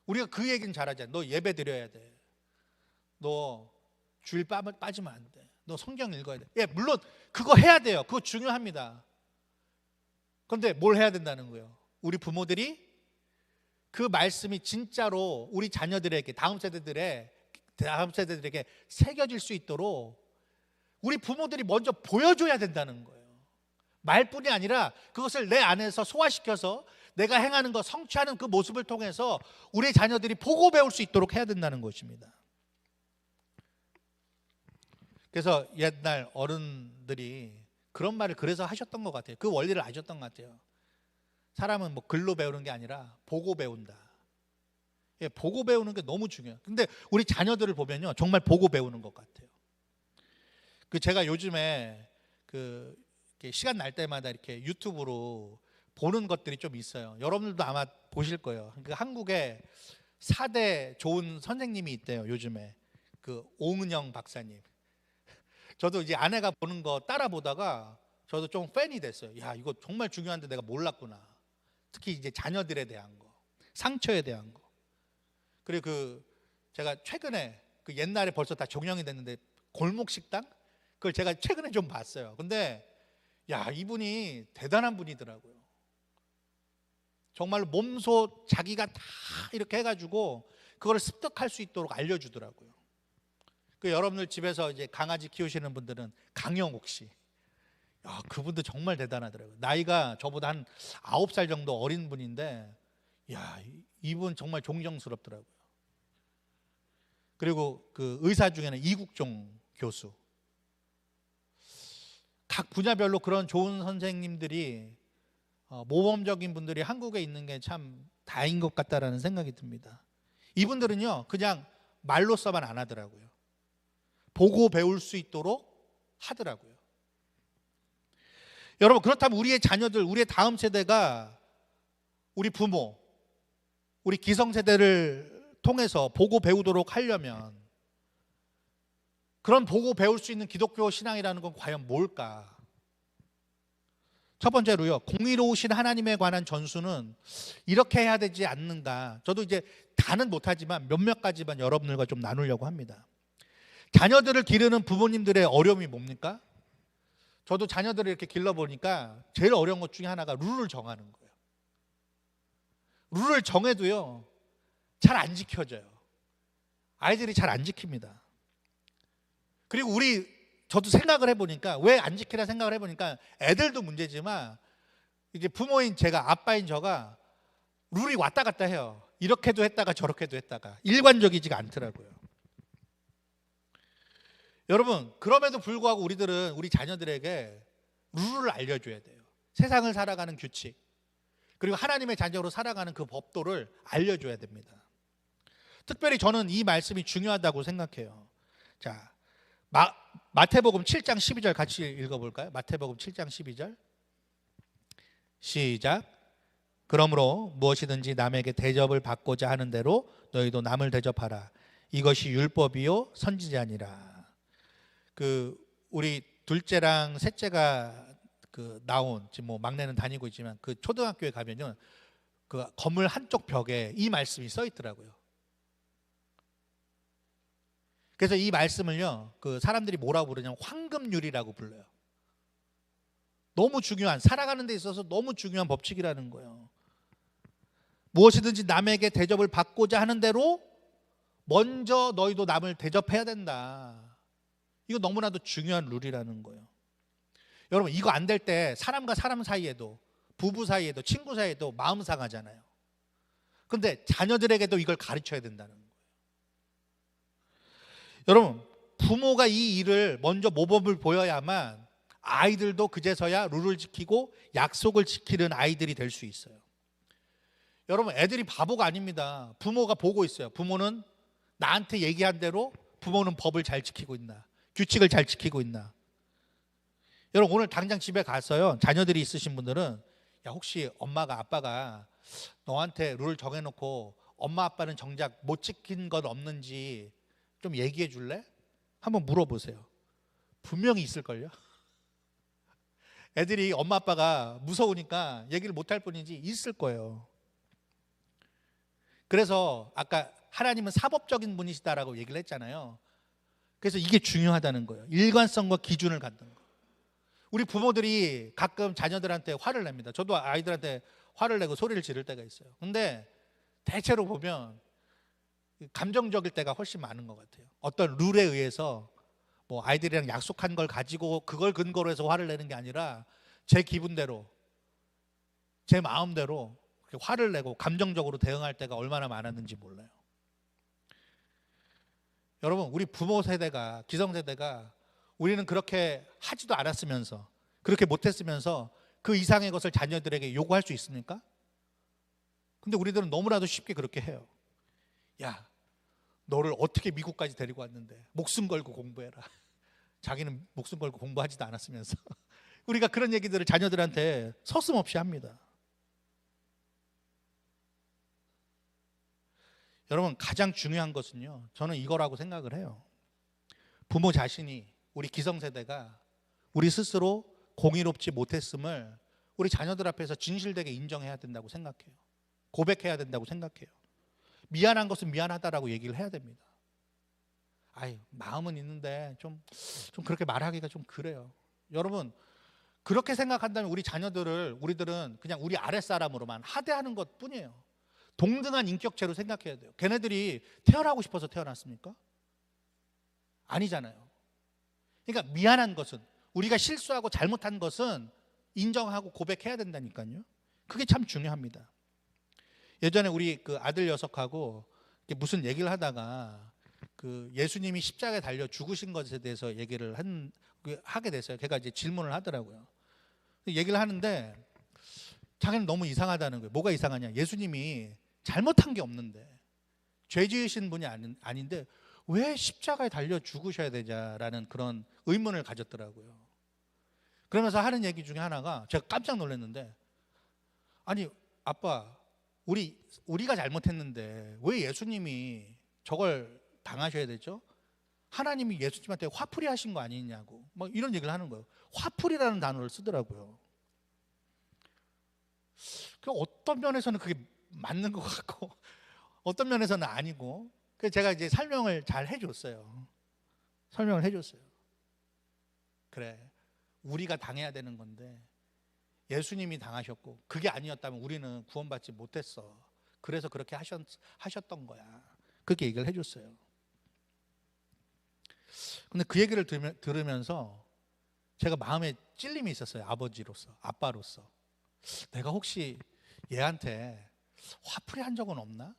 우리가 그 얘기는 잘하잖아요. 너 예배 드려야 돼. 너 주일 빠지면 안 돼. 너 성경 읽어야 돼. 예, 물론 그거 해야 돼요. 그거 중요합니다. 그런데 뭘 해야 된다는 거예요? 우리 부모들이 그 말씀이 진짜로 우리 자녀들에게, 다음 세대들에게 새겨질 수 있도록 우리 부모들이 먼저 보여줘야 된다는 거예요. 말뿐이 아니라 그것을 내 안에서 소화시켜서 내가 행하는 것, 성취하는 그 모습을 통해서 우리 자녀들이 보고 배울 수 있도록 해야 된다는 것입니다. 그래서 옛날 어른들이 그런 말을 그래서 하셨던 것 같아요. 그 원리를 아셨던 것 같아요. 사람은 뭐 글로 배우는 게 아니라 보고 배운다. 예, 보고 배우는 게 너무 중요해요. 근데 우리 자녀들을 보면요, 정말 보고 배우는 것 같아요. 제가 요즘에 시간 날 때마다 이렇게 유튜브로 보는 것들이 좀 있어요. 여러분들도 아마 보실 거예요. 한국에 4대 좋은 선생님이 있대요. 요즘에 오은영 박사님. 저도 이제 아내가 보는 거 따라 보다가 저도 좀 팬이 됐어요. 야, 이거 정말 중요한데 내가 몰랐구나. 특히 이제 자녀들에 대한 거, 상처에 대한 거. 그리고 제가 최근에 옛날에 벌써 다 종영이 됐는데 골목 식당, 그걸 제가 최근에 좀 봤어요. 근데 야, 이분이 대단한 분이더라고요. 정말로 몸소 자기가 다 이렇게 해가지고 그걸 습득할 수 있도록 알려주더라고요. 여러분들 집에서 이제 강아지 키우시는 분들은 강영욱 씨, 야, 그분도 정말 대단하더라고요. 나이가 저보다 한 9살 정도 어린 분인데, 야, 이분 정말 존경스럽더라고요. 그리고 의사 중에는 이국종 교수. 각 분야별로 그런 좋은 선생님들이, 모범적인 분들이 한국에 있는 게 참 다행인 것 같다라는 생각이 듭니다. 이분들은요, 그냥 말로서만 안 하더라고요. 보고 배울 수 있도록 하더라고요. 여러분, 그렇다면 우리의 자녀들, 우리의 다음 세대가 우리 부모, 우리 기성세대를 통해서 보고 배우도록 하려면, 그런 보고 배울 수 있는 기독교 신앙이라는 건 과연 뭘까? 첫 번째로요, 공의로우신 하나님에 관한 전수는 이렇게 해야 되지 않는가. 저도 이제 다는 못하지만 몇몇 가지만 여러분들과 좀 나누려고 합니다. 자녀들을 기르는 부모님들의 어려움이 뭡니까? 저도 자녀들을 이렇게 길러보니까 제일 어려운 것 중에 하나가 룰을 정하는 거예요. 룰을 정해도요, 잘 안 지켜져요. 아이들이 잘 안 지킵니다. 그리고 저도 생각을 해보니까, 왜 안 지키라 생각을 해보니까 애들도 문제지만 이제 부모인 제가, 아빠인 저가 룰이 왔다 갔다 해요. 이렇게도 했다가 저렇게도 했다가 일관적이지가 않더라고요. 여러분, 그럼에도 불구하고 우리들은 우리 자녀들에게 룰을 알려줘야 돼요. 세상을 살아가는 규칙, 그리고 하나님의 자녀로 살아가는 그 법도를 알려줘야 됩니다. 특별히 저는 이 말씀이 중요하다고 생각해요. 자, 마태복음 7장 12절 같이 읽어볼까요? 마태복음 7장 12절 시작. 그러므로 무엇이든지 남에게 대접을 받고자 하는 대로 너희도 남을 대접하라. 이것이 율법이요 선지자니라. 우리 둘째랑 셋째가 나온, 지금 뭐 막내는 다니고 있지만 초등학교에 가면요, 건물 한쪽 벽에 이 말씀이 써 있더라고요. 그래서 이 말씀을요, 사람들이 뭐라고 부르냐면 황금률이라고 불러요. 너무 중요한, 살아가는 데 있어서 너무 중요한 법칙이라는 거예요. 무엇이든지 남에게 대접을 받고자 하는 대로 먼저 너희도 남을 대접해야 된다. 이거 너무나도 중요한 룰이라는 거예요. 여러분, 이거 안 될 때 사람과 사람 사이에도, 부부 사이에도, 친구 사이에도 마음 상하잖아요. 근데 자녀들에게도 이걸 가르쳐야 된다는 거예요. 여러분, 부모가 이 일을 먼저 모범을 보여야만 아이들도 그제서야 룰을 지키고 약속을 지키는 아이들이 될 수 있어요. 여러분, 애들이 바보가 아닙니다. 부모가 보고 있어요. 부모는 나한테 얘기한 대로 부모는 법을 잘 지키고 있나, 규칙을 잘 지키고 있나. 여러분, 오늘 당장 집에 가서요, 자녀들이 있으신 분들은 야, 혹시 엄마가 아빠가 너한테 룰을 정해놓고 엄마 아빠는 정작 못 지킨 건 없는지 좀 얘기해 줄래? 한번 물어보세요. 분명히 있을걸요. 애들이 엄마 아빠가 무서우니까 얘기를 못할 뿐이지 있을 거예요. 그래서 아까 하나님은 사법적인 분이시다라고 얘기를 했잖아요. 그래서 이게 중요하다는 거예요. 일관성과 기준을 갖는 거. 우리 부모들이 가끔 자녀들한테 화를 냅니다. 저도 아이들한테 화를 내고 소리를 지를 때가 있어요. 근데 대체로 보면 감정적일 때가 훨씬 많은 것 같아요. 어떤 룰에 의해서 뭐 아이들이랑 약속한 걸 가지고 그걸 근거로 해서 화를 내는 게 아니라 제 기분대로, 제 마음대로 화를 내고 감정적으로 대응할 때가 얼마나 많았는지 몰라요. 여러분, 우리 부모 세대가, 기성세대가 우리는 그렇게 하지도 않았으면서, 그렇게 못했으면서 그 이상의 것을 자녀들에게 요구할 수 있습니까? 근데 우리들은 너무나도 쉽게 그렇게 해요. 야, 너를 어떻게 미국까지 데리고 왔는데 목숨 걸고 공부해라. 자기는 목숨 걸고 공부하지도 않았으면서 우리가 그런 얘기들을 자녀들한테 서슴없이 합니다. 여러분, 가장 중요한 것은요, 저는 이거라고 생각을 해요. 부모 자신이, 우리 기성세대가 우리 스스로 공의롭지 못했음을 우리 자녀들 앞에서 진실되게 인정해야 된다고 생각해요. 고백해야 된다고 생각해요. 미안한 것은 미안하다라고 얘기를 해야 됩니다. 아이, 마음은 있는데 좀 그렇게 말하기가 좀 그래요. 여러분, 그렇게 생각한다면 우리 자녀들을 우리들은 그냥 우리 아랫사람으로만 하대하는 것 뿐이에요. 동등한 인격체로 생각해야 돼요. 걔네들이 태어나고 싶어서 태어났습니까? 아니잖아요. 그러니까 미안한 것은, 우리가 실수하고 잘못한 것은 인정하고 고백해야 된다니까요. 그게 참 중요합니다. 예전에 우리 그 아들 녀석하고 무슨 얘기를 하다가 그 예수님이 십자가에 달려 죽으신 것에 대해서 얘기를 하게 됐어요. 걔가 이제 질문을 하더라고요. 얘기를 하는데 자기는 너무 이상하다는 거예요. 뭐가 이상하냐? 예수님이 잘못한 게 없는데, 죄 지으신 분이 아닌데 왜 십자가에 달려 죽으셔야 되냐라는 그런 의문을 가졌더라고요. 그러면서 하는 얘기 중에 하나가, 제가 깜짝 놀랐는데, 아니 아빠, 우리가 잘못했는데 왜 예수님이 저걸 당하셔야 되죠? 하나님이 예수님한테 화풀이 하신 거 아니냐고 막 이런 얘기를 하는 거예요. 화풀이라는 단어를 쓰더라고요. 어떤 면에서는 그게 맞는 것 같고 어떤 면에서는 아니고, 그래서 제가 이제 설명을 잘 해줬어요. 그래, 우리가 당해야 되는 건데 예수님이 당하셨고 그게 아니었다면 우리는 구원받지 못했어. 그래서 그렇게 하셨던 거야. 그렇게 얘기를 해줬어요. 근데 그 얘기를 들으면서 제가 마음에 찔림이 있었어요. 아빠로서. 내가 혹시 얘한테 화풀이 한 적은 없나?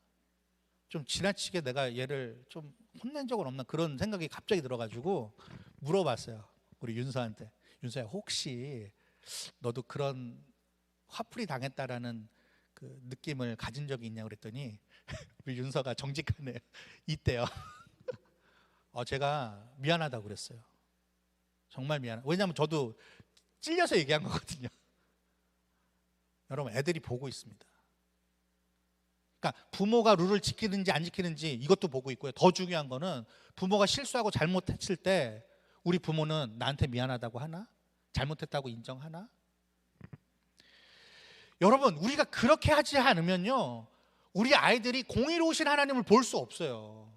좀 지나치게 내가 얘를 좀 혼낸 적은 없나? 그런 생각이 갑자기 들어가지고 물어봤어요. 우리 윤서한테. 윤서야, 혹시 너도 그런 화풀이 당했다라는 그 느낌을 가진 적이 있냐고 그랬더니 우리 윤서가 정직하네요. 있대요. 제가 미안하다고 그랬어요. 정말 미안하다. 왜냐하면 저도 찔려서 얘기한 거거든요. 여러분, 애들이 보고 있습니다. 그러니까 부모가 룰을 지키는지 안 지키는지 이것도 보고 있고요. 더 중요한 거는 부모가 실수하고 잘못했을 때 우리 부모는 나한테 미안하다고 하나? 잘못했다고 인정하나? 여러분, 우리가 그렇게 하지 않으면요, 우리 아이들이 공의로우신 하나님을 볼 수 없어요.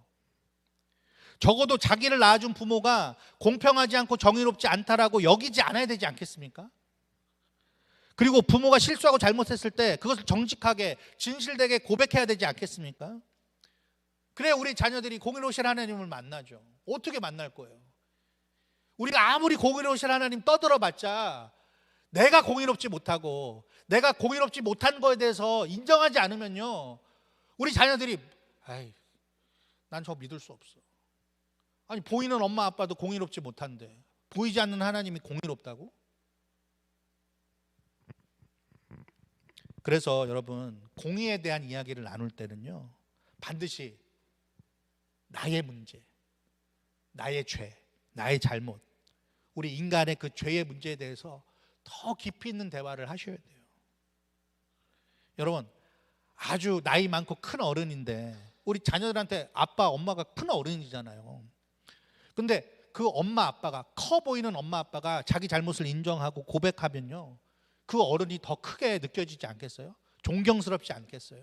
적어도 자기를 낳아준 부모가 공평하지 않고 정의롭지 않다라고 여기지 않아야 되지 않겠습니까? 그리고 부모가 실수하고 잘못했을 때 그것을 정직하게 진실되게 고백해야 되지 않겠습니까? 그래 우리 자녀들이 공의로우신 하나님을 만나죠. 어떻게 만날 거예요? 우리가 아무리 공의로우신 하나님 떠들어봤자 내가 공의롭지 못하고 내가 공의롭지 못한 거에 대해서 인정하지 않으면요, 우리 자녀들이 아이, 난 저 믿을 수 없어. 아니 보이는 엄마 아빠도 공의롭지 못한데 보이지 않는 하나님이 공의롭다고? 그래서 여러분, 공의에 대한 이야기를 나눌 때는요, 반드시 나의 문제, 나의 죄, 나의 잘못, 우리 인간의 그 죄의 문제에 대해서 더 깊이 있는 대화를 하셔야 돼요. 여러분, 아주 나이 많고 큰 어른인데 우리 자녀들한테 아빠, 엄마가 큰 어른이잖아요. 근데 그 엄마 아빠가, 커 보이는 엄마 아빠가 자기 잘못을 인정하고 고백하면요, 그 어른이 더 크게 느껴지지 않겠어요? 존경스럽지 않겠어요?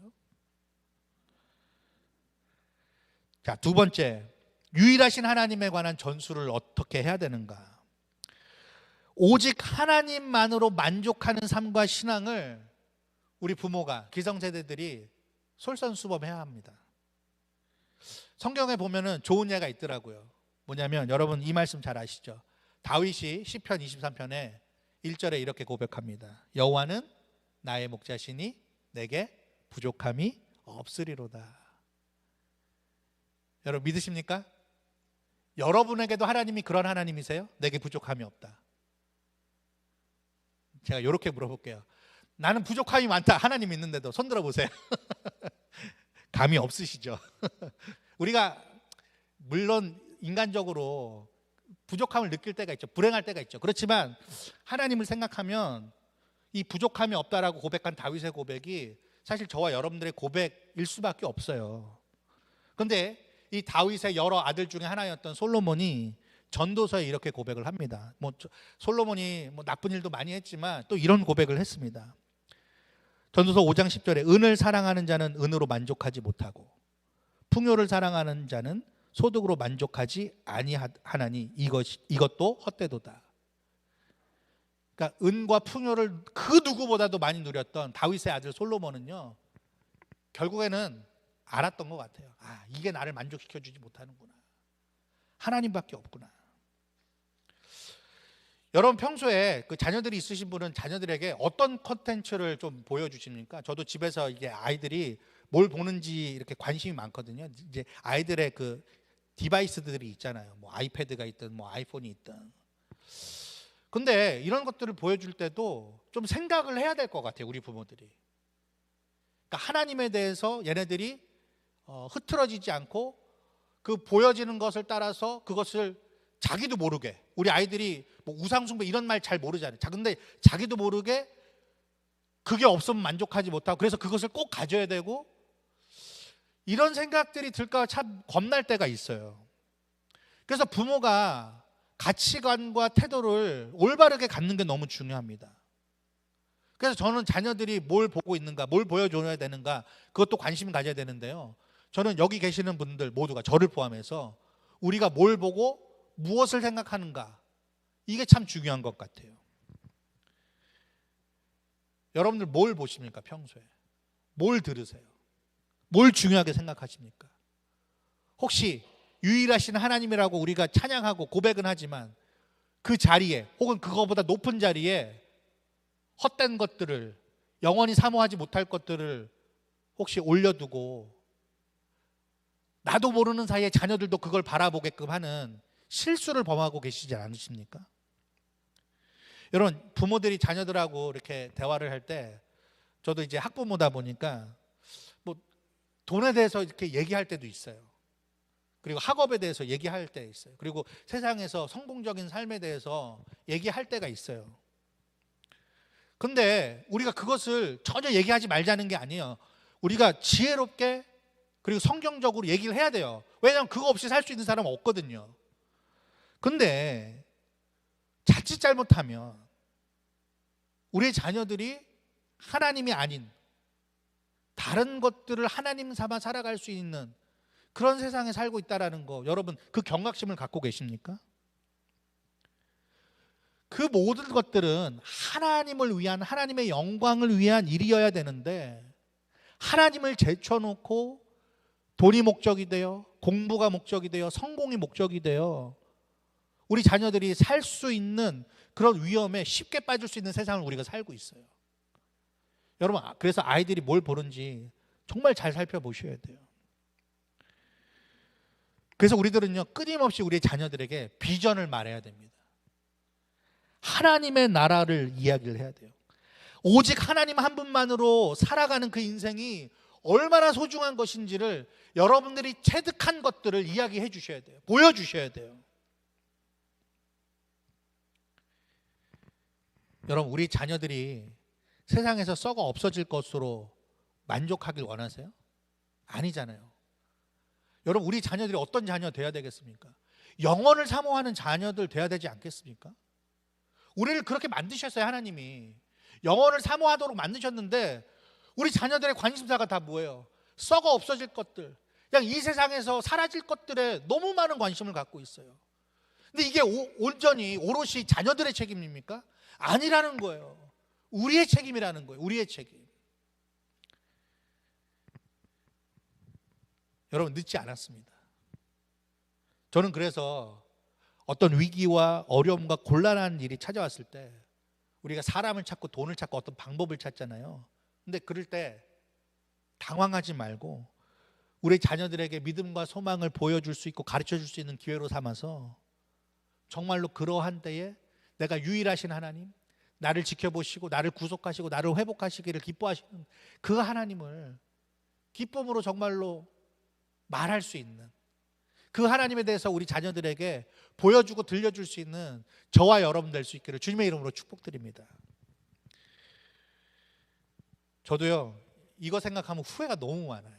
자, 두 번째, 유일하신 하나님에 관한 전수를 어떻게 해야 되는가? 오직 하나님만으로 만족하는 삶과 신앙을 우리 부모가, 기성세대들이 솔선수범해야 합니다. 성경에 보면은 좋은 예가 있더라고요. 뭐냐면, 여러분 이 말씀 잘 아시죠? 다윗이 시편 23편에 1절에 이렇게 고백합니다. 여호와는 나의 목자시니 내게 부족함이 없으리로다. 여러분 믿으십니까? 여러분에게도 하나님이 그런 하나님이세요? 내게 부족함이 없다. 제가 이렇게 물어볼게요. 나는 부족함이 많다. 하나님 있는데도 손 들어보세요. 감이 없으시죠? 우리가 물론 인간적으로 부족함을 느낄 때가 있죠. 불행할 때가 있죠. 그렇지만 하나님을 생각하면 이 부족함이 없다라고 고백한 다윗의 고백이 사실 저와 여러분들의 고백일 수밖에 없어요. 그런데 이 다윗의 여러 아들 중에 하나였던 솔로몬이 전도서에 이렇게 고백을 합니다. 솔로몬이 나쁜 일도 많이 했지만 또 이런 고백을 했습니다. 전도서 5장 10절에 은을 사랑하는 자는 은으로 만족하지 못하고 풍요를 사랑하는 자는 소득으로 만족하지 아니하나니 이것도 헛되도다. 그러니까 은과 풍요를 그 누구보다도 많이 누렸던 다윗의 아들 솔로몬은요, 결국에는 알았던 것 같아요. 아, 이게 나를 만족시켜주지 못하는구나. 하나님밖에 없구나. 여러분 평소에 그 자녀들이 있으신 분은 자녀들에게 어떤 콘텐츠를 좀 보여주십니까? 저도 집에서 이게 아이들이 뭘 보는지 이렇게 관심이 많거든요. 이제 아이들의 그 디바이스들이 있잖아요. 뭐 아이패드가 있든 뭐 아이폰이 있든. 근데 이런 것들을 보여줄 때도 좀 생각을 해야 될 것 같아요, 우리 부모들이. 그러니까 하나님에 대해서 얘네들이 흐트러지지 않고 그 보여지는 것을 따라서 그것을 자기도 모르게, 우리 아이들이 뭐 우상숭배 이런 말 잘 모르잖아요. 근데 자기도 모르게 그게 없으면 만족하지 못하고 그래서 그것을 꼭 가져야 되고, 이런 생각들이 들까 참 겁날 때가 있어요. 그래서 부모가 가치관과 태도를 올바르게 갖는 게 너무 중요합니다. 그래서 저는 자녀들이 뭘 보고 있는가, 뭘 보여줘야 되는가, 그것도 관심을 가져야 되는데요, 저는 여기 계시는 분들 모두가, 저를 포함해서 우리가 뭘 보고 무엇을 생각하는가, 이게 참 중요한 것 같아요. 여러분들 뭘 보십니까? 평소에 뭘 들으세요? 뭘 중요하게 생각하십니까? 혹시 유일하신 하나님이라고 우리가 찬양하고 고백은 하지만 그 자리에, 혹은 그거보다 높은 자리에 헛된 것들을, 영원히 사모하지 못할 것들을 혹시 올려두고 나도 모르는 사이에 자녀들도 그걸 바라보게끔 하는 실수를 범하고 계시지 않으십니까? 여러분, 부모들이 자녀들하고 이렇게 대화를 할 때, 저도 이제 학부모다 보니까 뭐 돈에 대해서 이렇게 얘기할 때도 있어요. 그리고 학업에 대해서 얘기할 때 있어요. 그리고 세상에서 성공적인 삶에 대해서 얘기할 때가 있어요. 근데 우리가 그것을 전혀 얘기하지 말자는 게 아니에요. 우리가 지혜롭게 그리고 성경적으로 얘기를 해야 돼요. 왜냐하면 그거 없이 살 수 있는 사람은 없거든요. 근데 자칫 잘못하면 우리의 자녀들이 하나님이 아닌 다른 것들을 하나님 삼아 살아갈 수 있는 그런 세상에 살고 있다는 거, 여러분 그 경각심을 갖고 계십니까? 그 모든 것들은 하나님을 위한, 하나님의 영광을 위한 일이어야 되는데, 하나님을 제쳐놓고 돈이 목적이 돼요. 공부가 목적이 돼요. 성공이 목적이 돼요. 우리 자녀들이 살 수 있는 그런 위험에 쉽게 빠질 수 있는 세상을 우리가 살고 있어요. 여러분, 그래서 아이들이 뭘 보는지 정말 잘 살펴보셔야 돼요. 그래서 우리들은요, 끊임없이 우리 자녀들에게 비전을 말해야 됩니다. 하나님의 나라를 이야기를 해야 돼요. 오직 하나님 한 분만으로 살아가는 그 인생이 얼마나 소중한 것인지를 여러분들이 체득한 것들을 이야기해 주셔야 돼요. 보여주셔야 돼요. 여러분, 우리 자녀들이 세상에서 썩어 없어질 것으로 만족하길 원하세요? 아니잖아요. 여러분, 우리 자녀들이 어떤 자녀 돼야 되겠습니까? 영원을 사모하는 자녀들 돼야 되지 않겠습니까? 우리를 그렇게 만드셨어요. 하나님이 영원을 사모하도록 만드셨는데 우리 자녀들의 관심사가 다 뭐예요? 썩어 없어질 것들, 그냥 이 세상에서 사라질 것들에 너무 많은 관심을 갖고 있어요. 근데 이게 온전히 오롯이 자녀들의 책임입니까? 아니라는 거예요. 우리의 책임이라는 거예요. 우리의 책임. 여러분, 늦지 않았습니다. 저는 그래서 어떤 위기와 어려움과 곤란한 일이 찾아왔을 때 우리가 사람을 찾고 돈을 찾고 어떤 방법을 찾잖아요. 근데 그럴 때 당황하지 말고 우리 자녀들에게 믿음과 소망을 보여줄 수 있고 가르쳐 줄 수 있는 기회로 삼아서 정말로 그러한 때에 내가 유일하신 하나님, 나를 지켜보시고 나를 구속하시고 나를 회복하시기를 기뻐하시는 그 하나님을 기쁨으로 정말로 말할 수 있는, 그 하나님에 대해서 우리 자녀들에게 보여주고 들려줄 수 있는 저와 여러분 될 수 있기를 주님의 이름으로 축복드립니다. 저도요, 이거 생각하면 후회가 너무 많아요.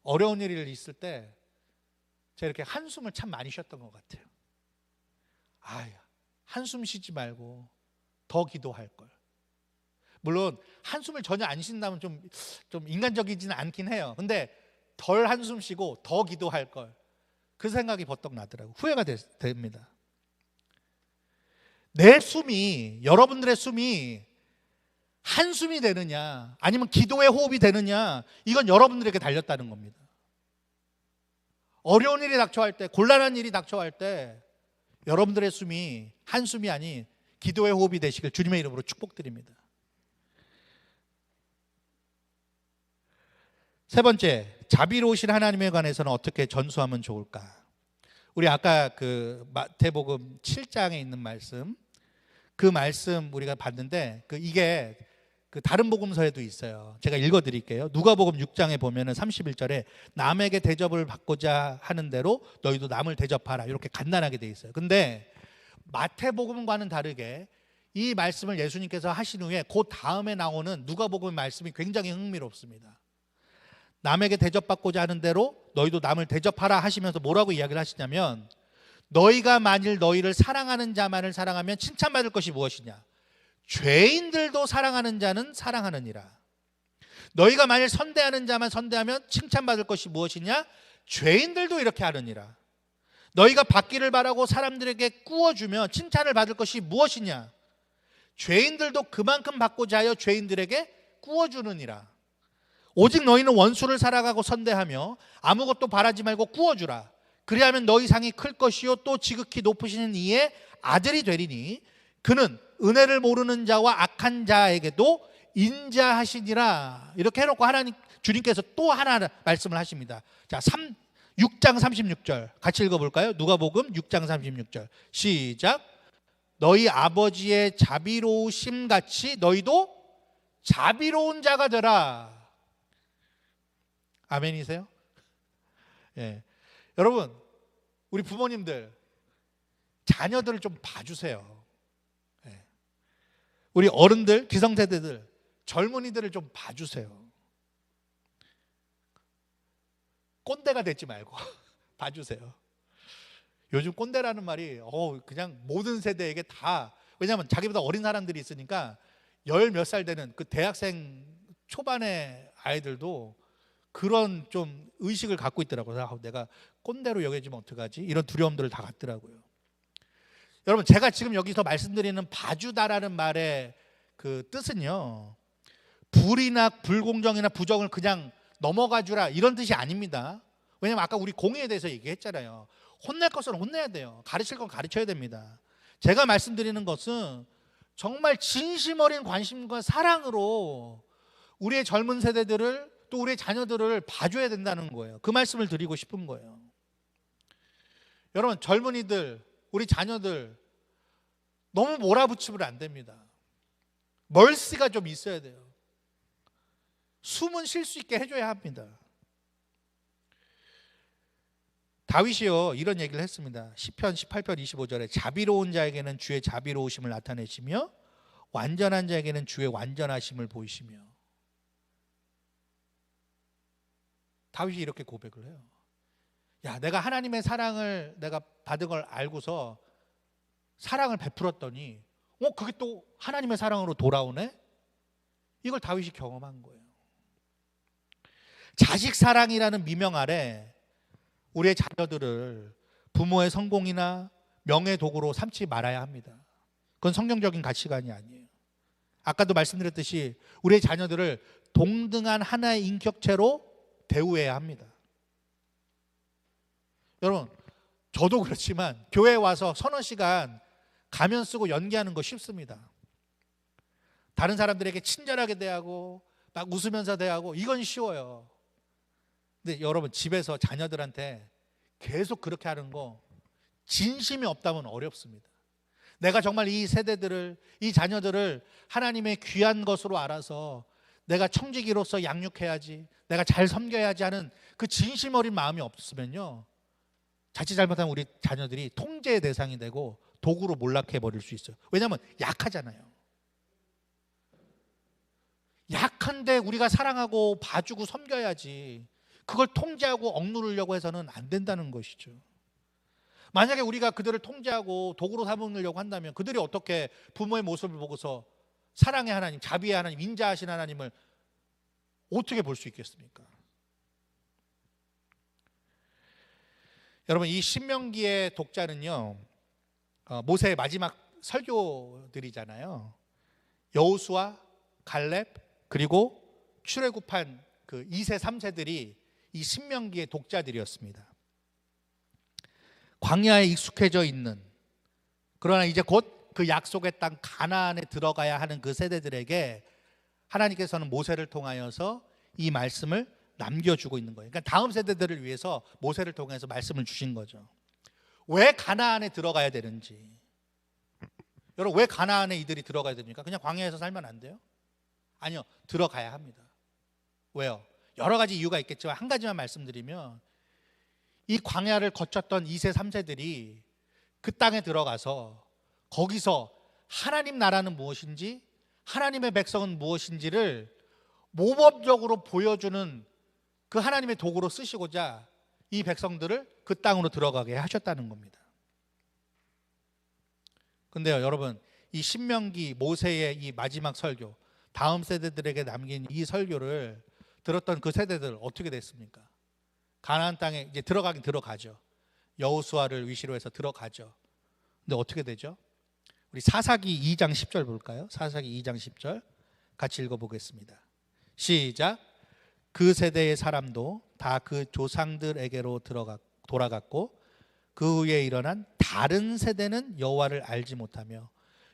어려운 일이 있을 때 제가 이렇게 한숨을 참 많이 쉬었던 것 같아요. 한숨 쉬지 말고 더 기도할 걸. 물론 한숨을 전혀 안 쉰다면 좀 인간적이지는 않긴 해요. 근데 덜 한숨 쉬고 더 기도할 걸. 그 생각이 버떡 나더라고요. 후회가 됩니다. 내 숨이, 여러분들의 숨이 한숨이 되느냐 아니면 기도의 호흡이 되느냐, 이건 여러분들에게 달렸다는 겁니다. 어려운 일이 닥쳐할 때, 곤란한 일이 닥쳐할 때 여러분들의 숨이 한숨이 아닌 기도의 호흡이 되시길 주님의 이름으로 축복드립니다. 세 번째, 자비로우신 하나님에 관해서는 어떻게 전수하면 좋을까? 우리 아까 그 마태복음 7장에 있는 말씀, 그 말씀 우리가 봤는데 이게 그 다른 복음서에도 있어요. 제가 읽어드릴게요. 누가복음 6장에 보면은 31절에 남에게 대접을 받고자 하는 대로 너희도 남을 대접하라, 이렇게 간단하게 돼 있어요. 근데 마태복음과는 다르게 이 말씀을 예수님께서 하신 후에 그 다음에 나오는 누가복음 말씀이 굉장히 흥미롭습니다. 남에게 대접받고자 하는 대로 너희도 남을 대접하라 하시면서 뭐라고 이야기를 하시냐면, 너희가 만일 너희를 사랑하는 자만을 사랑하면 칭찬받을 것이 무엇이냐? 죄인들도 사랑하는 자는 사랑하느니라. 너희가 만일 선대하는 자만 선대하면 칭찬받을 것이 무엇이냐? 죄인들도 이렇게 하느니라. 너희가 받기를 바라고 사람들에게 꾸어주면 칭찬을 받을 것이 무엇이냐? 죄인들도 그만큼 받고자 하여 죄인들에게 꾸어주느니라. 오직 너희는 원수를 사랑하고 선대하며 아무것도 바라지 말고 꾸어주라. 그리하면 너희 상이 클 것이요 또 지극히 높으시는 이의 아들이 되리니 그는 은혜를 모르는 자와 악한 자에게도 인자하시니라. 이렇게 해놓고 주님께서 또 하나 말씀을 하십니다. 자, 6장 36절 같이 읽어볼까요? 누가복음 6장 36절 시작. 너희 아버지의 자비로우심 같이 너희도 자비로운 자가 되라. 아멘이세요? 예. 여러분, 우리 부모님들 자녀들을 좀 봐주세요. 예. 우리 어른들, 기성세대들, 젊은이들을 좀 봐주세요. 꼰대가 되지 말고 봐주세요. 요즘 꼰대라는 말이 그냥 모든 세대에게 다, 왜냐하면 자기보다 어린 사람들이 있으니까 열 몇 살 되는 그 대학생 초반의 아이들도 그런 좀 의식을 갖고 있더라고요. 내가 꼰대로 여겨지면 어떡하지? 이런 두려움들을 다 갖더라고요. 여러분, 제가 지금 여기서 말씀드리는 봐주다라는 말의 그 뜻은요, 불이나 불공정이나 부정을 그냥 넘어가 주라 이런 뜻이 아닙니다. 왜냐면 아까 우리 공의에 대해서 얘기했잖아요. 혼낼 것은 혼내야 돼요. 가르칠 건 가르쳐야 됩니다. 제가 말씀드리는 것은 정말 진심 어린 관심과 사랑으로 우리의 젊은 세대들을 또 우리의 자녀들을 봐줘야 된다는 거예요. 그 말씀을 드리고 싶은 거예요. 여러분, 젊은이들, 우리 자녀들 너무 몰아붙이면 안 됩니다. 멀씨가 좀 있어야 돼요. 숨은 쉴 수 있게 해줘야 합니다. 다윗이요 이런 얘기를 했습니다. 시편 18편 25절에 자비로운 자에게는 주의 자비로우심을 나타내시며 완전한 자에게는 주의 완전하심을 보이시며. 다윗이 이렇게 고백을 해요. 야, 내가 하나님의 사랑을 내가 받은 걸 알고서 사랑을 베풀었더니 그게 또 하나님의 사랑으로 돌아오네? 이걸 다윗이 경험한 거예요. 자식 사랑이라는 미명 아래 우리의 자녀들을 부모의 성공이나 명예 도구로 삼지 말아야 합니다. 그건 성경적인 가치관이 아니에요. 아까도 말씀드렸듯이 우리의 자녀들을 동등한 하나의 인격체로 대우해야 합니다. 여러분, 저도 그렇지만 교회에 와서 서너 시간 가면 쓰고 연기하는 거 쉽습니다. 다른 사람들에게 친절하게 대하고 막 웃으면서 대하고 이건 쉬워요. 근데 여러분, 집에서 자녀들한테 계속 그렇게 하는 거 진심이 없다면 어렵습니다. 내가 정말 이 세대들을, 이 자녀들을 하나님의 귀한 것으로 알아서 내가 청지기로서 양육해야지, 내가 잘 섬겨야지 하는 그 진심 어린 마음이 없으면요, 자칫 잘못하면 우리 자녀들이 통제의 대상이 되고 도구로 몰락해 버릴 수 있어요. 왜냐하면 약하잖아요. 약한데 우리가 사랑하고 봐주고 섬겨야지 그걸 통제하고 억누르려고 해서는 안 된다는 것이죠. 만약에 우리가 그들을 통제하고 도구로 삼으려고 한다면 그들이 어떻게 부모의 모습을 보고서 사랑의 하나님, 자비의 하나님, 인자하신 하나님을 어떻게 볼 수 있겠습니까? 여러분, 이 신명기의 독자는요, 모세의 마지막 설교들이잖아요. 여호수아, 갈렙, 그리고 출애굽한 그 2세, 3세들이 이 신명기의 독자들이었습니다. 광야에 익숙해져 있는, 그러나 이제 곧 그 약속의 땅 가나안에 들어가야 하는 그 세대들에게 하나님께서는 모세를 통하여서 이 말씀을 남겨주고 있는 거예요. 그러니까 다음 세대들을 위해서 모세를 통해서 말씀을 주신 거죠. 왜 가나안에 들어가야 되는지. 여러분, 왜 가나안에 이들이 들어가야 됩니까? 그냥 광야에서 살면 안 돼요? 아니요, 들어가야 합니다. 왜요? 여러 가지 이유가 있겠지만 한 가지만 말씀드리면, 이 광야를 거쳤던 2세, 3세들이 그 땅에 들어가서 거기서 하나님 나라는 무엇인지, 하나님의 백성은 무엇인지를 모범적으로 보여주는 그 하나님의 도구로 쓰시고자 이 백성들을 그 땅으로 들어가게 하셨다는 겁니다. 근데요, 여러분, 이 신명기 모세의 이 마지막 설교, 다음 세대들에게 남긴 이 설교를 들었던 그 세대들 어떻게 됐습니까? 가나안 땅에 이제 들어가긴 들어가죠. 여호수아를 위시로 해서 들어가죠. 근데 어떻게 되죠? 우리 사사기 2장 10절 볼까요? 사사기 2장 10절 같이 읽어보겠습니다. 시작. 그 세대의 사람도 다 그 조상들에게로 돌아갔고 그 후에 일어난 다른 세대는 여호와를 알지 못하며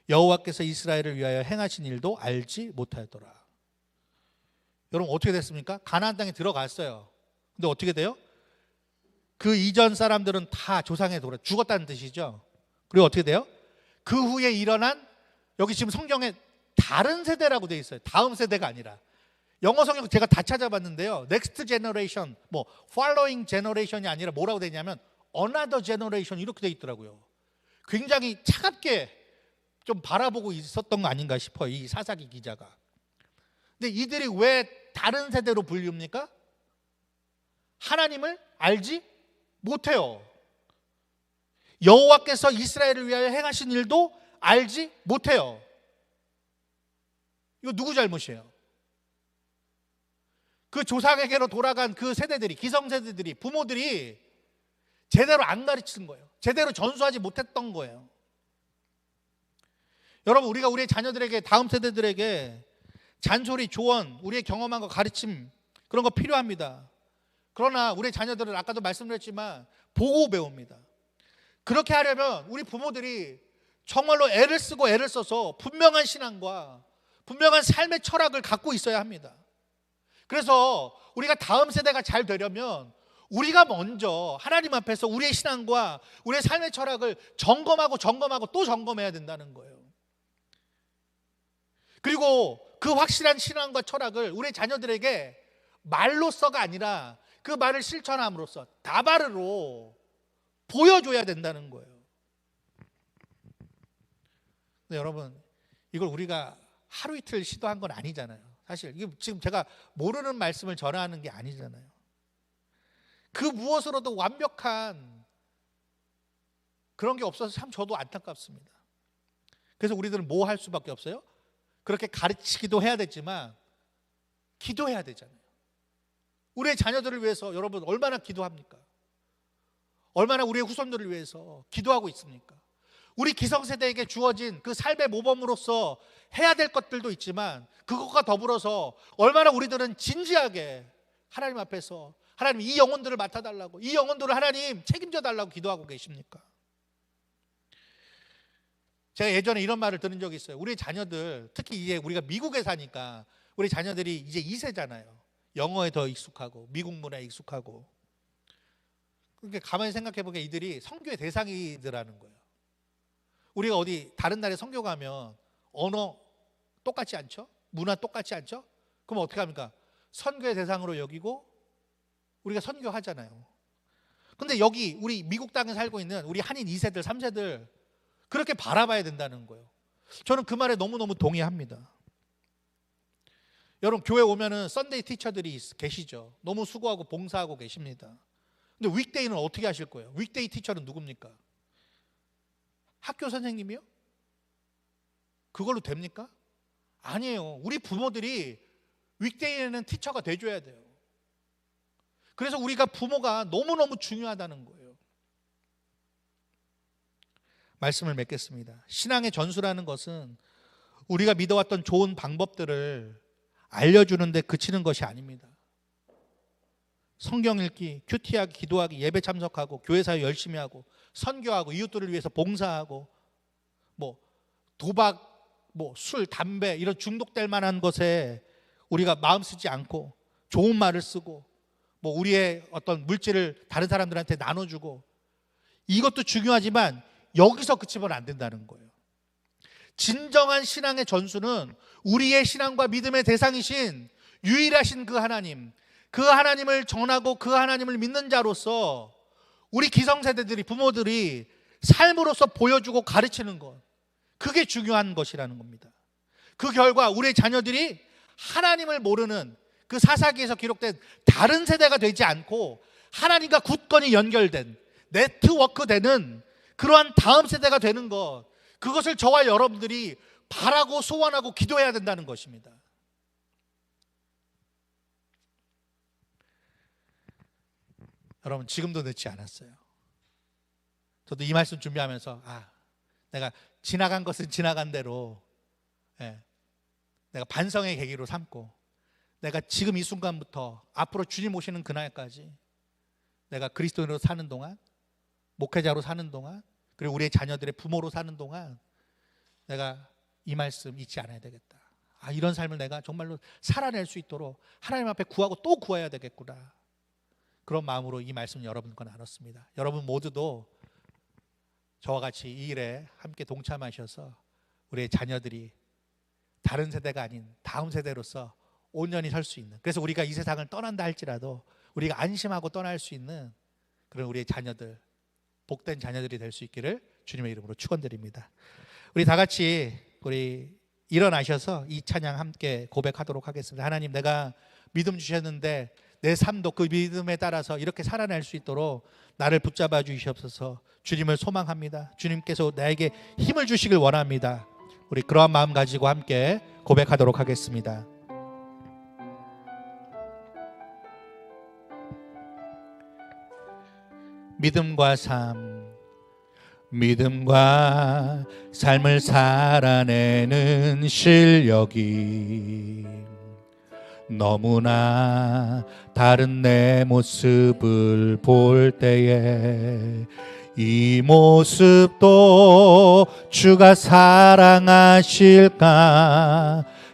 여호와께서 이스라엘을 위하여 행하신 일도 알지 못하였더라. 여러분, 어떻게 됐습니까? 가나안 땅에 들어갔어요. 근데 어떻게 돼요? 그 이전 사람들은 다 조상에 죽었다는 뜻이죠. 그리고 어떻게 돼요? 그 후에 일어난, 여기 지금 성경에 다른 세대라고 되어 있어요. 다음 세대가 아니라. 영어 성경 제가 다 찾아봤는데요, Next generation, Following generation이 아니라 뭐라고 되냐면 Another generation 이렇게 되어 있더라고요. 굉장히 차갑게 좀 바라보고 있었던 거 아닌가 싶어요, 이 사사기 기자가. 근데 이들이 왜 다른 세대로 불립니까? 하나님을 알지 못해요. 여호와께서 이스라엘을 위하여 행하신 일도 알지 못해요. 이거 누구 잘못이에요? 그 조상에게로 돌아간 그 세대들이, 기성세대들이, 부모들이 제대로 안 가르친 거예요. 제대로 전수하지 못했던 거예요. 여러분, 우리가 우리의 자녀들에게, 다음 세대들에게 잔소리, 조언, 우리의 경험한 거 가르침 그런 거 필요합니다. 그러나 우리 자녀들은 아까도 말씀드렸지만 보고 배웁니다. 그렇게 하려면 우리 부모들이 정말로 애를 쓰고 애를 써서 분명한 신앙과 분명한 삶의 철학을 갖고 있어야 합니다. 그래서 우리가 다음 세대가 잘 되려면 우리가 먼저 하나님 앞에서 우리의 신앙과 우리의 삶의 철학을 점검하고 또 점검해야 된다는 거예요. 그리고 그 확실한 신앙과 철학을 우리 자녀들에게 말로써가 아니라 그 말을 실천함으로써 다바르로 보여줘야 된다는 거예요. 근데 여러분, 이걸 우리가 하루 이틀 시도한 건 아니잖아요. 사실 이게 지금 제가 모르는 말씀을 전하는 게 아니잖아요. 그 무엇으로도 완벽한 그런 게 없어서 참 저도 안타깝습니다. 그래서 우리들은 뭐 할 수밖에 없어요? 그렇게 가르치기도 해야 되지만 기도해야 되잖아요. 우리의 자녀들을 위해서 여러분 얼마나 기도합니까? 얼마나 우리의 후손들을 위해서 기도하고 있습니까? 우리 기성세대에게 주어진 그 삶의 모범으로서 해야 될 것들도 있지만 그것과 더불어서 얼마나 우리들은 진지하게 하나님 앞에서 하나님 이 영혼들을 맡아달라고, 이 영혼들을 하나님 책임져 달라고 기도하고 계십니까? 제가 예전에 이런 말을 들은 적이 있어요. 우리 자녀들, 특히 이제 우리가 미국에 사니까 우리 자녀들이 이제 2세잖아요. 영어에 더 익숙하고 미국 문화에 익숙하고. 그러니까 가만히 생각해 보니까 이들이 선교의 대상이더라는 거예요. 우리가 어디 다른 나라에 선교 가면 언어 똑같지 않죠? 문화 똑같지 않죠? 그럼 어떻게 합니까? 선교의 대상으로 여기고 우리가 선교하잖아요. 근데 여기 우리 미국 땅에 살고 있는 우리 한인 2세들, 3세들 그렇게 바라봐야 된다는 거예요. 저는 그 말에 너무너무 동의합니다. 여러분 교회 오면은 썬데이 티처들이 계시죠. 너무 수고하고 봉사하고 계십니다. 근데 윅데이는 어떻게 하실 거예요? 윅데이 티처는 누굽니까? 학교 선생님이요? 그걸로 됩니까? 아니에요. 우리 부모들이 윅데이에는 티처가 돼줘야 돼요. 그래서 우리가 부모가 너무너무 중요하다는 거예요. 말씀을 맺겠습니다. 신앙의 전수라는 것은 우리가 믿어왔던 좋은 방법들을 알려주는 데 그치는 것이 아닙니다. 성경 읽기, 큐티하기, 기도하기, 예배 참석하고 교회 사회 열심히 하고 선교하고 이웃들을 위해서 봉사하고 도박, 술, 담배 이런 중독될 만한 것에 우리가 마음 쓰지 않고 좋은 말을 쓰고 우리의 어떤 물질을 다른 사람들한테 나눠주고 이것도 중요하지만 여기서 그치면 안 된다는 거예요. 진정한 신앙의 전수는 우리의 신앙과 믿음의 대상이신 유일하신 그 하나님, 그 하나님을 전하고 그 하나님을 믿는 자로서 우리 기성세대들이, 부모들이 삶으로서 보여주고 가르치는 것, 그게 중요한 것이라는 겁니다. 그 결과 우리의 자녀들이 하나님을 모르는 그 사사기에서 기록된 다른 세대가 되지 않고 하나님과 굳건히 연결된 네트워크되는 그러한 다음 세대가 되는 것, 그것을 저와 여러분들이 바라고 소원하고 기도해야 된다는 것입니다. 여러분 지금도 늦지 않았어요. 저도 이 말씀 준비하면서 내가 지나간 것은 지나간 대로 내가 반성의 계기로 삼고 내가 지금 이 순간부터 앞으로 주님 오시는 그날까지 내가 그리스도인으로 사는 동안, 목회자로 사는 동안, 그리고 우리의 자녀들의 부모로 사는 동안 내가 이 말씀 잊지 않아야 되겠다. 이런 삶을 내가 정말로 살아낼 수 있도록 하나님 앞에 구하고 또 구해야 되겠구나. 그런 마음으로 이 말씀 여러분과 나눴습니다. 여러분 모두도 저와 같이 이 일에 함께 동참하셔서 우리의 자녀들이 다른 세대가 아닌 다음 세대로서 온전히 설 수 있는, 그래서 우리가 이 세상을 떠난다 할지라도 우리가 안심하고 떠날 수 있는 그런 우리의 자녀들, 복된 자녀들이 될 수 있기를 주님의 이름으로 축원드립니다. 우리 다 같이 일어나셔서 이 찬양 함께 고백하도록 하겠습니다. 하나님, 내가 믿음 주셨는데 내 삶도 그 믿음에 따라서 이렇게 살아낼 수 있도록 나를 붙잡아 주시옵소서. 주님을 소망합니다. 주님께서 나에게 힘을 주시길 원합니다. 우리 그러한 마음 가지고 함께 고백하도록 하겠습니다. 믿음과 삶을 살아내는 실력이 너무나 다른 내 모습을 볼 때에 이 모습도 주가 사랑하실까?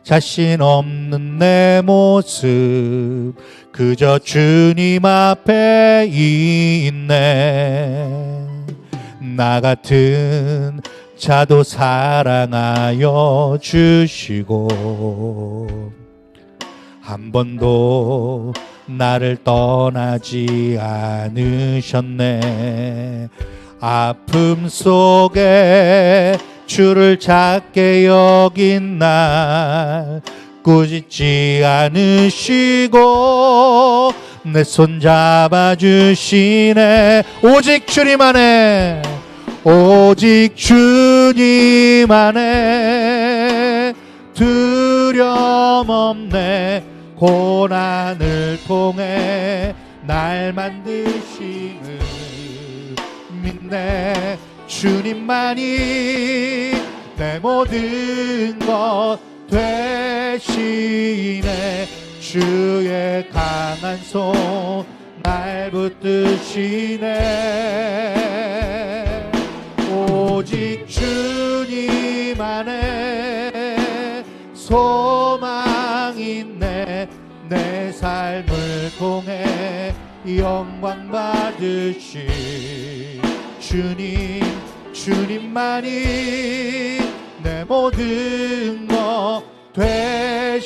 자신 없는 내 모습 그저 주님 앞에 있네. 나 같은 자도 사랑하여 주시고 한 번도 나를 떠나지 않으셨네. 아픔 속에 주를 작게 여긴 날 꾸짖지 않으시고 내 손 잡아주시네. 오직 주님 안에, 오직 주님 안에 두려움 없네. 고난을 통해 날 만드심을 믿네. 주님만이 내 모든 것 되시네. 주의 강한 손 날 붙드시네. 오직 주님 안에 소망 있네. 내 삶을 통해 영광 받으신 주님, 주님만이 내 모든 것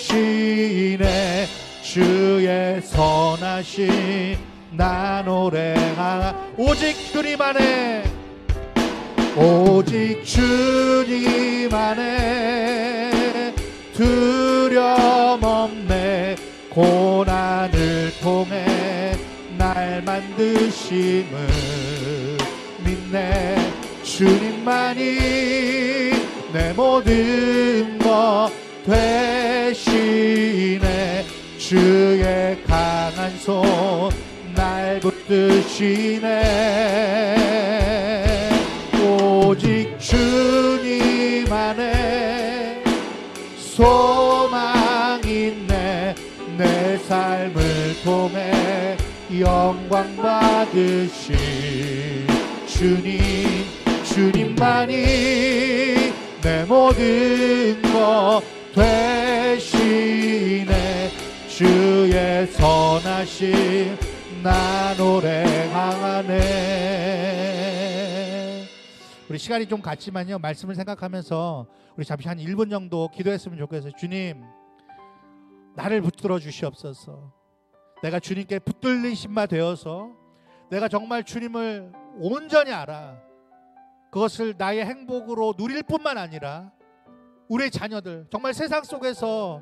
되시네. 주의 선하심 나 노래하. 오직 주님 안에, 오직 주님 안에 두려움 없네. 고난을 통해 날 만드심을 믿네. 주님만이 내 모든 것 되시네. 주의 강한 손 날 붙드시네. 오직 주님 안에 소망 있네. 내 삶을 통해 영광 받으신 주님, 주님만이 내 모든 것 되시네. 주의 선하심 나 노래하네. 우리 시간이 좀 갔지만요, 말씀을 생각하면서 우리 잠시 한 1분 정도 기도했으면 좋겠어요. 주님, 나를 붙들어 주시옵소서. 내가 주님께 붙들린 신마 되어서 내가 정말 주님을 온전히 알아 그것을 나의 행복으로 누릴 뿐만 아니라 우리의 자녀들, 정말 세상 속에서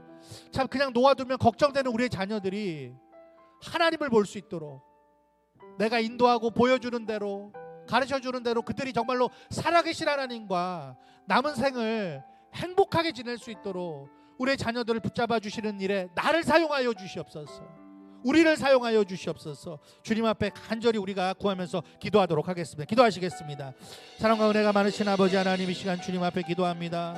참 그냥 놓아두면 걱정되는 우리의 자녀들이 하나님을 볼 수 있도록 내가 인도하고 보여주는 대로, 가르쳐주는 대로 그들이 정말로 살아계신 하나님과 남은 생을 행복하게 지낼 수 있도록 우리의 자녀들을 붙잡아 주시는 일에 나를 사용하여 주시옵소서. 우리를 사용하여 주시옵소서. 주님 앞에 간절히 우리가 구하면서 기도하도록 하겠습니다. 기도하시겠습니다. 사랑과 은혜가 많으신 아버지 하나님, 이 시간 주님 앞에 기도합니다.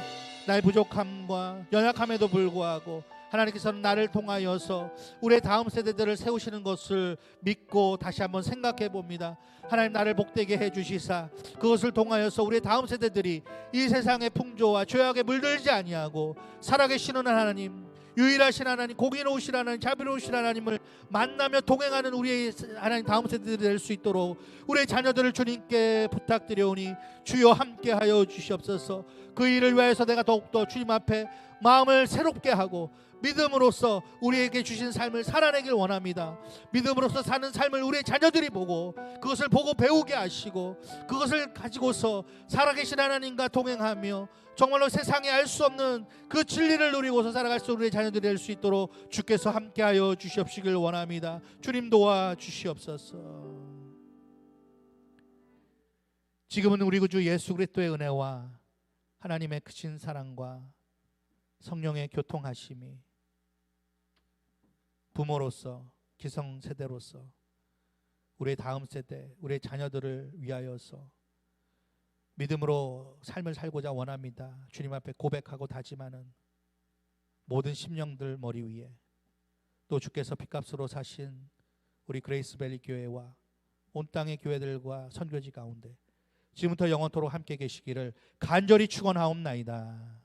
나의 부족함과 연약함에도 불구하고 하나님께서는 나를 통하여서 우리의 다음 세대들을 세우시는 것을 믿고 다시 한번 생각해 봅니다. 하나님, 나를 복되게 해주시사 그것을 통하여서 우리의 다음 세대들이 이 세상의 풍조와 죄악에 물들지 아니하고 살아계시는 하나님, 유일하신 하나님, 공의로우신 하나님, 자비로우신 하나님을 만나며 동행하는 우리의 하나님 다음 세대들이 될 수 있도록 우리의 자녀들을 주님께 부탁드려오니 주여 함께하여 주시옵소서. 그 일을 위해서 내가 더욱더 주님 앞에 마음을 새롭게 하고 믿음으로써 우리에게 주신 삶을 살아내길 원합니다. 믿음으로써 사는 삶을 우리의 자녀들이 보고 그것을 보고 배우게 하시고 그것을 가지고서 살아계신 하나님과 동행하며 정말로 세상에 알 수 없는 그 진리를 누리고서 살아갈 수 우리의 자녀들이 될 수 있도록 주께서 함께하여 주시옵시길 원합니다. 주님 도와 주시옵소서. 지금은 우리 구주 예수 그리스도의 은혜와 하나님의 크신 사랑과 성령의 교통하심이 부모로서 기성세대로서 우리의 다음 세대, 우리의 자녀들을 위하여서 믿음으로 삶을 살고자 원합니다. 주님 앞에 고백하고 다짐하는 모든 심령들 머리 위에 또 주께서 핏값으로 사신 우리 그레이스밸리 교회와 온 땅의 교회들과 선교지 가운데 지금부터 영원토록 함께 계시기를 간절히 축원하옵나이다.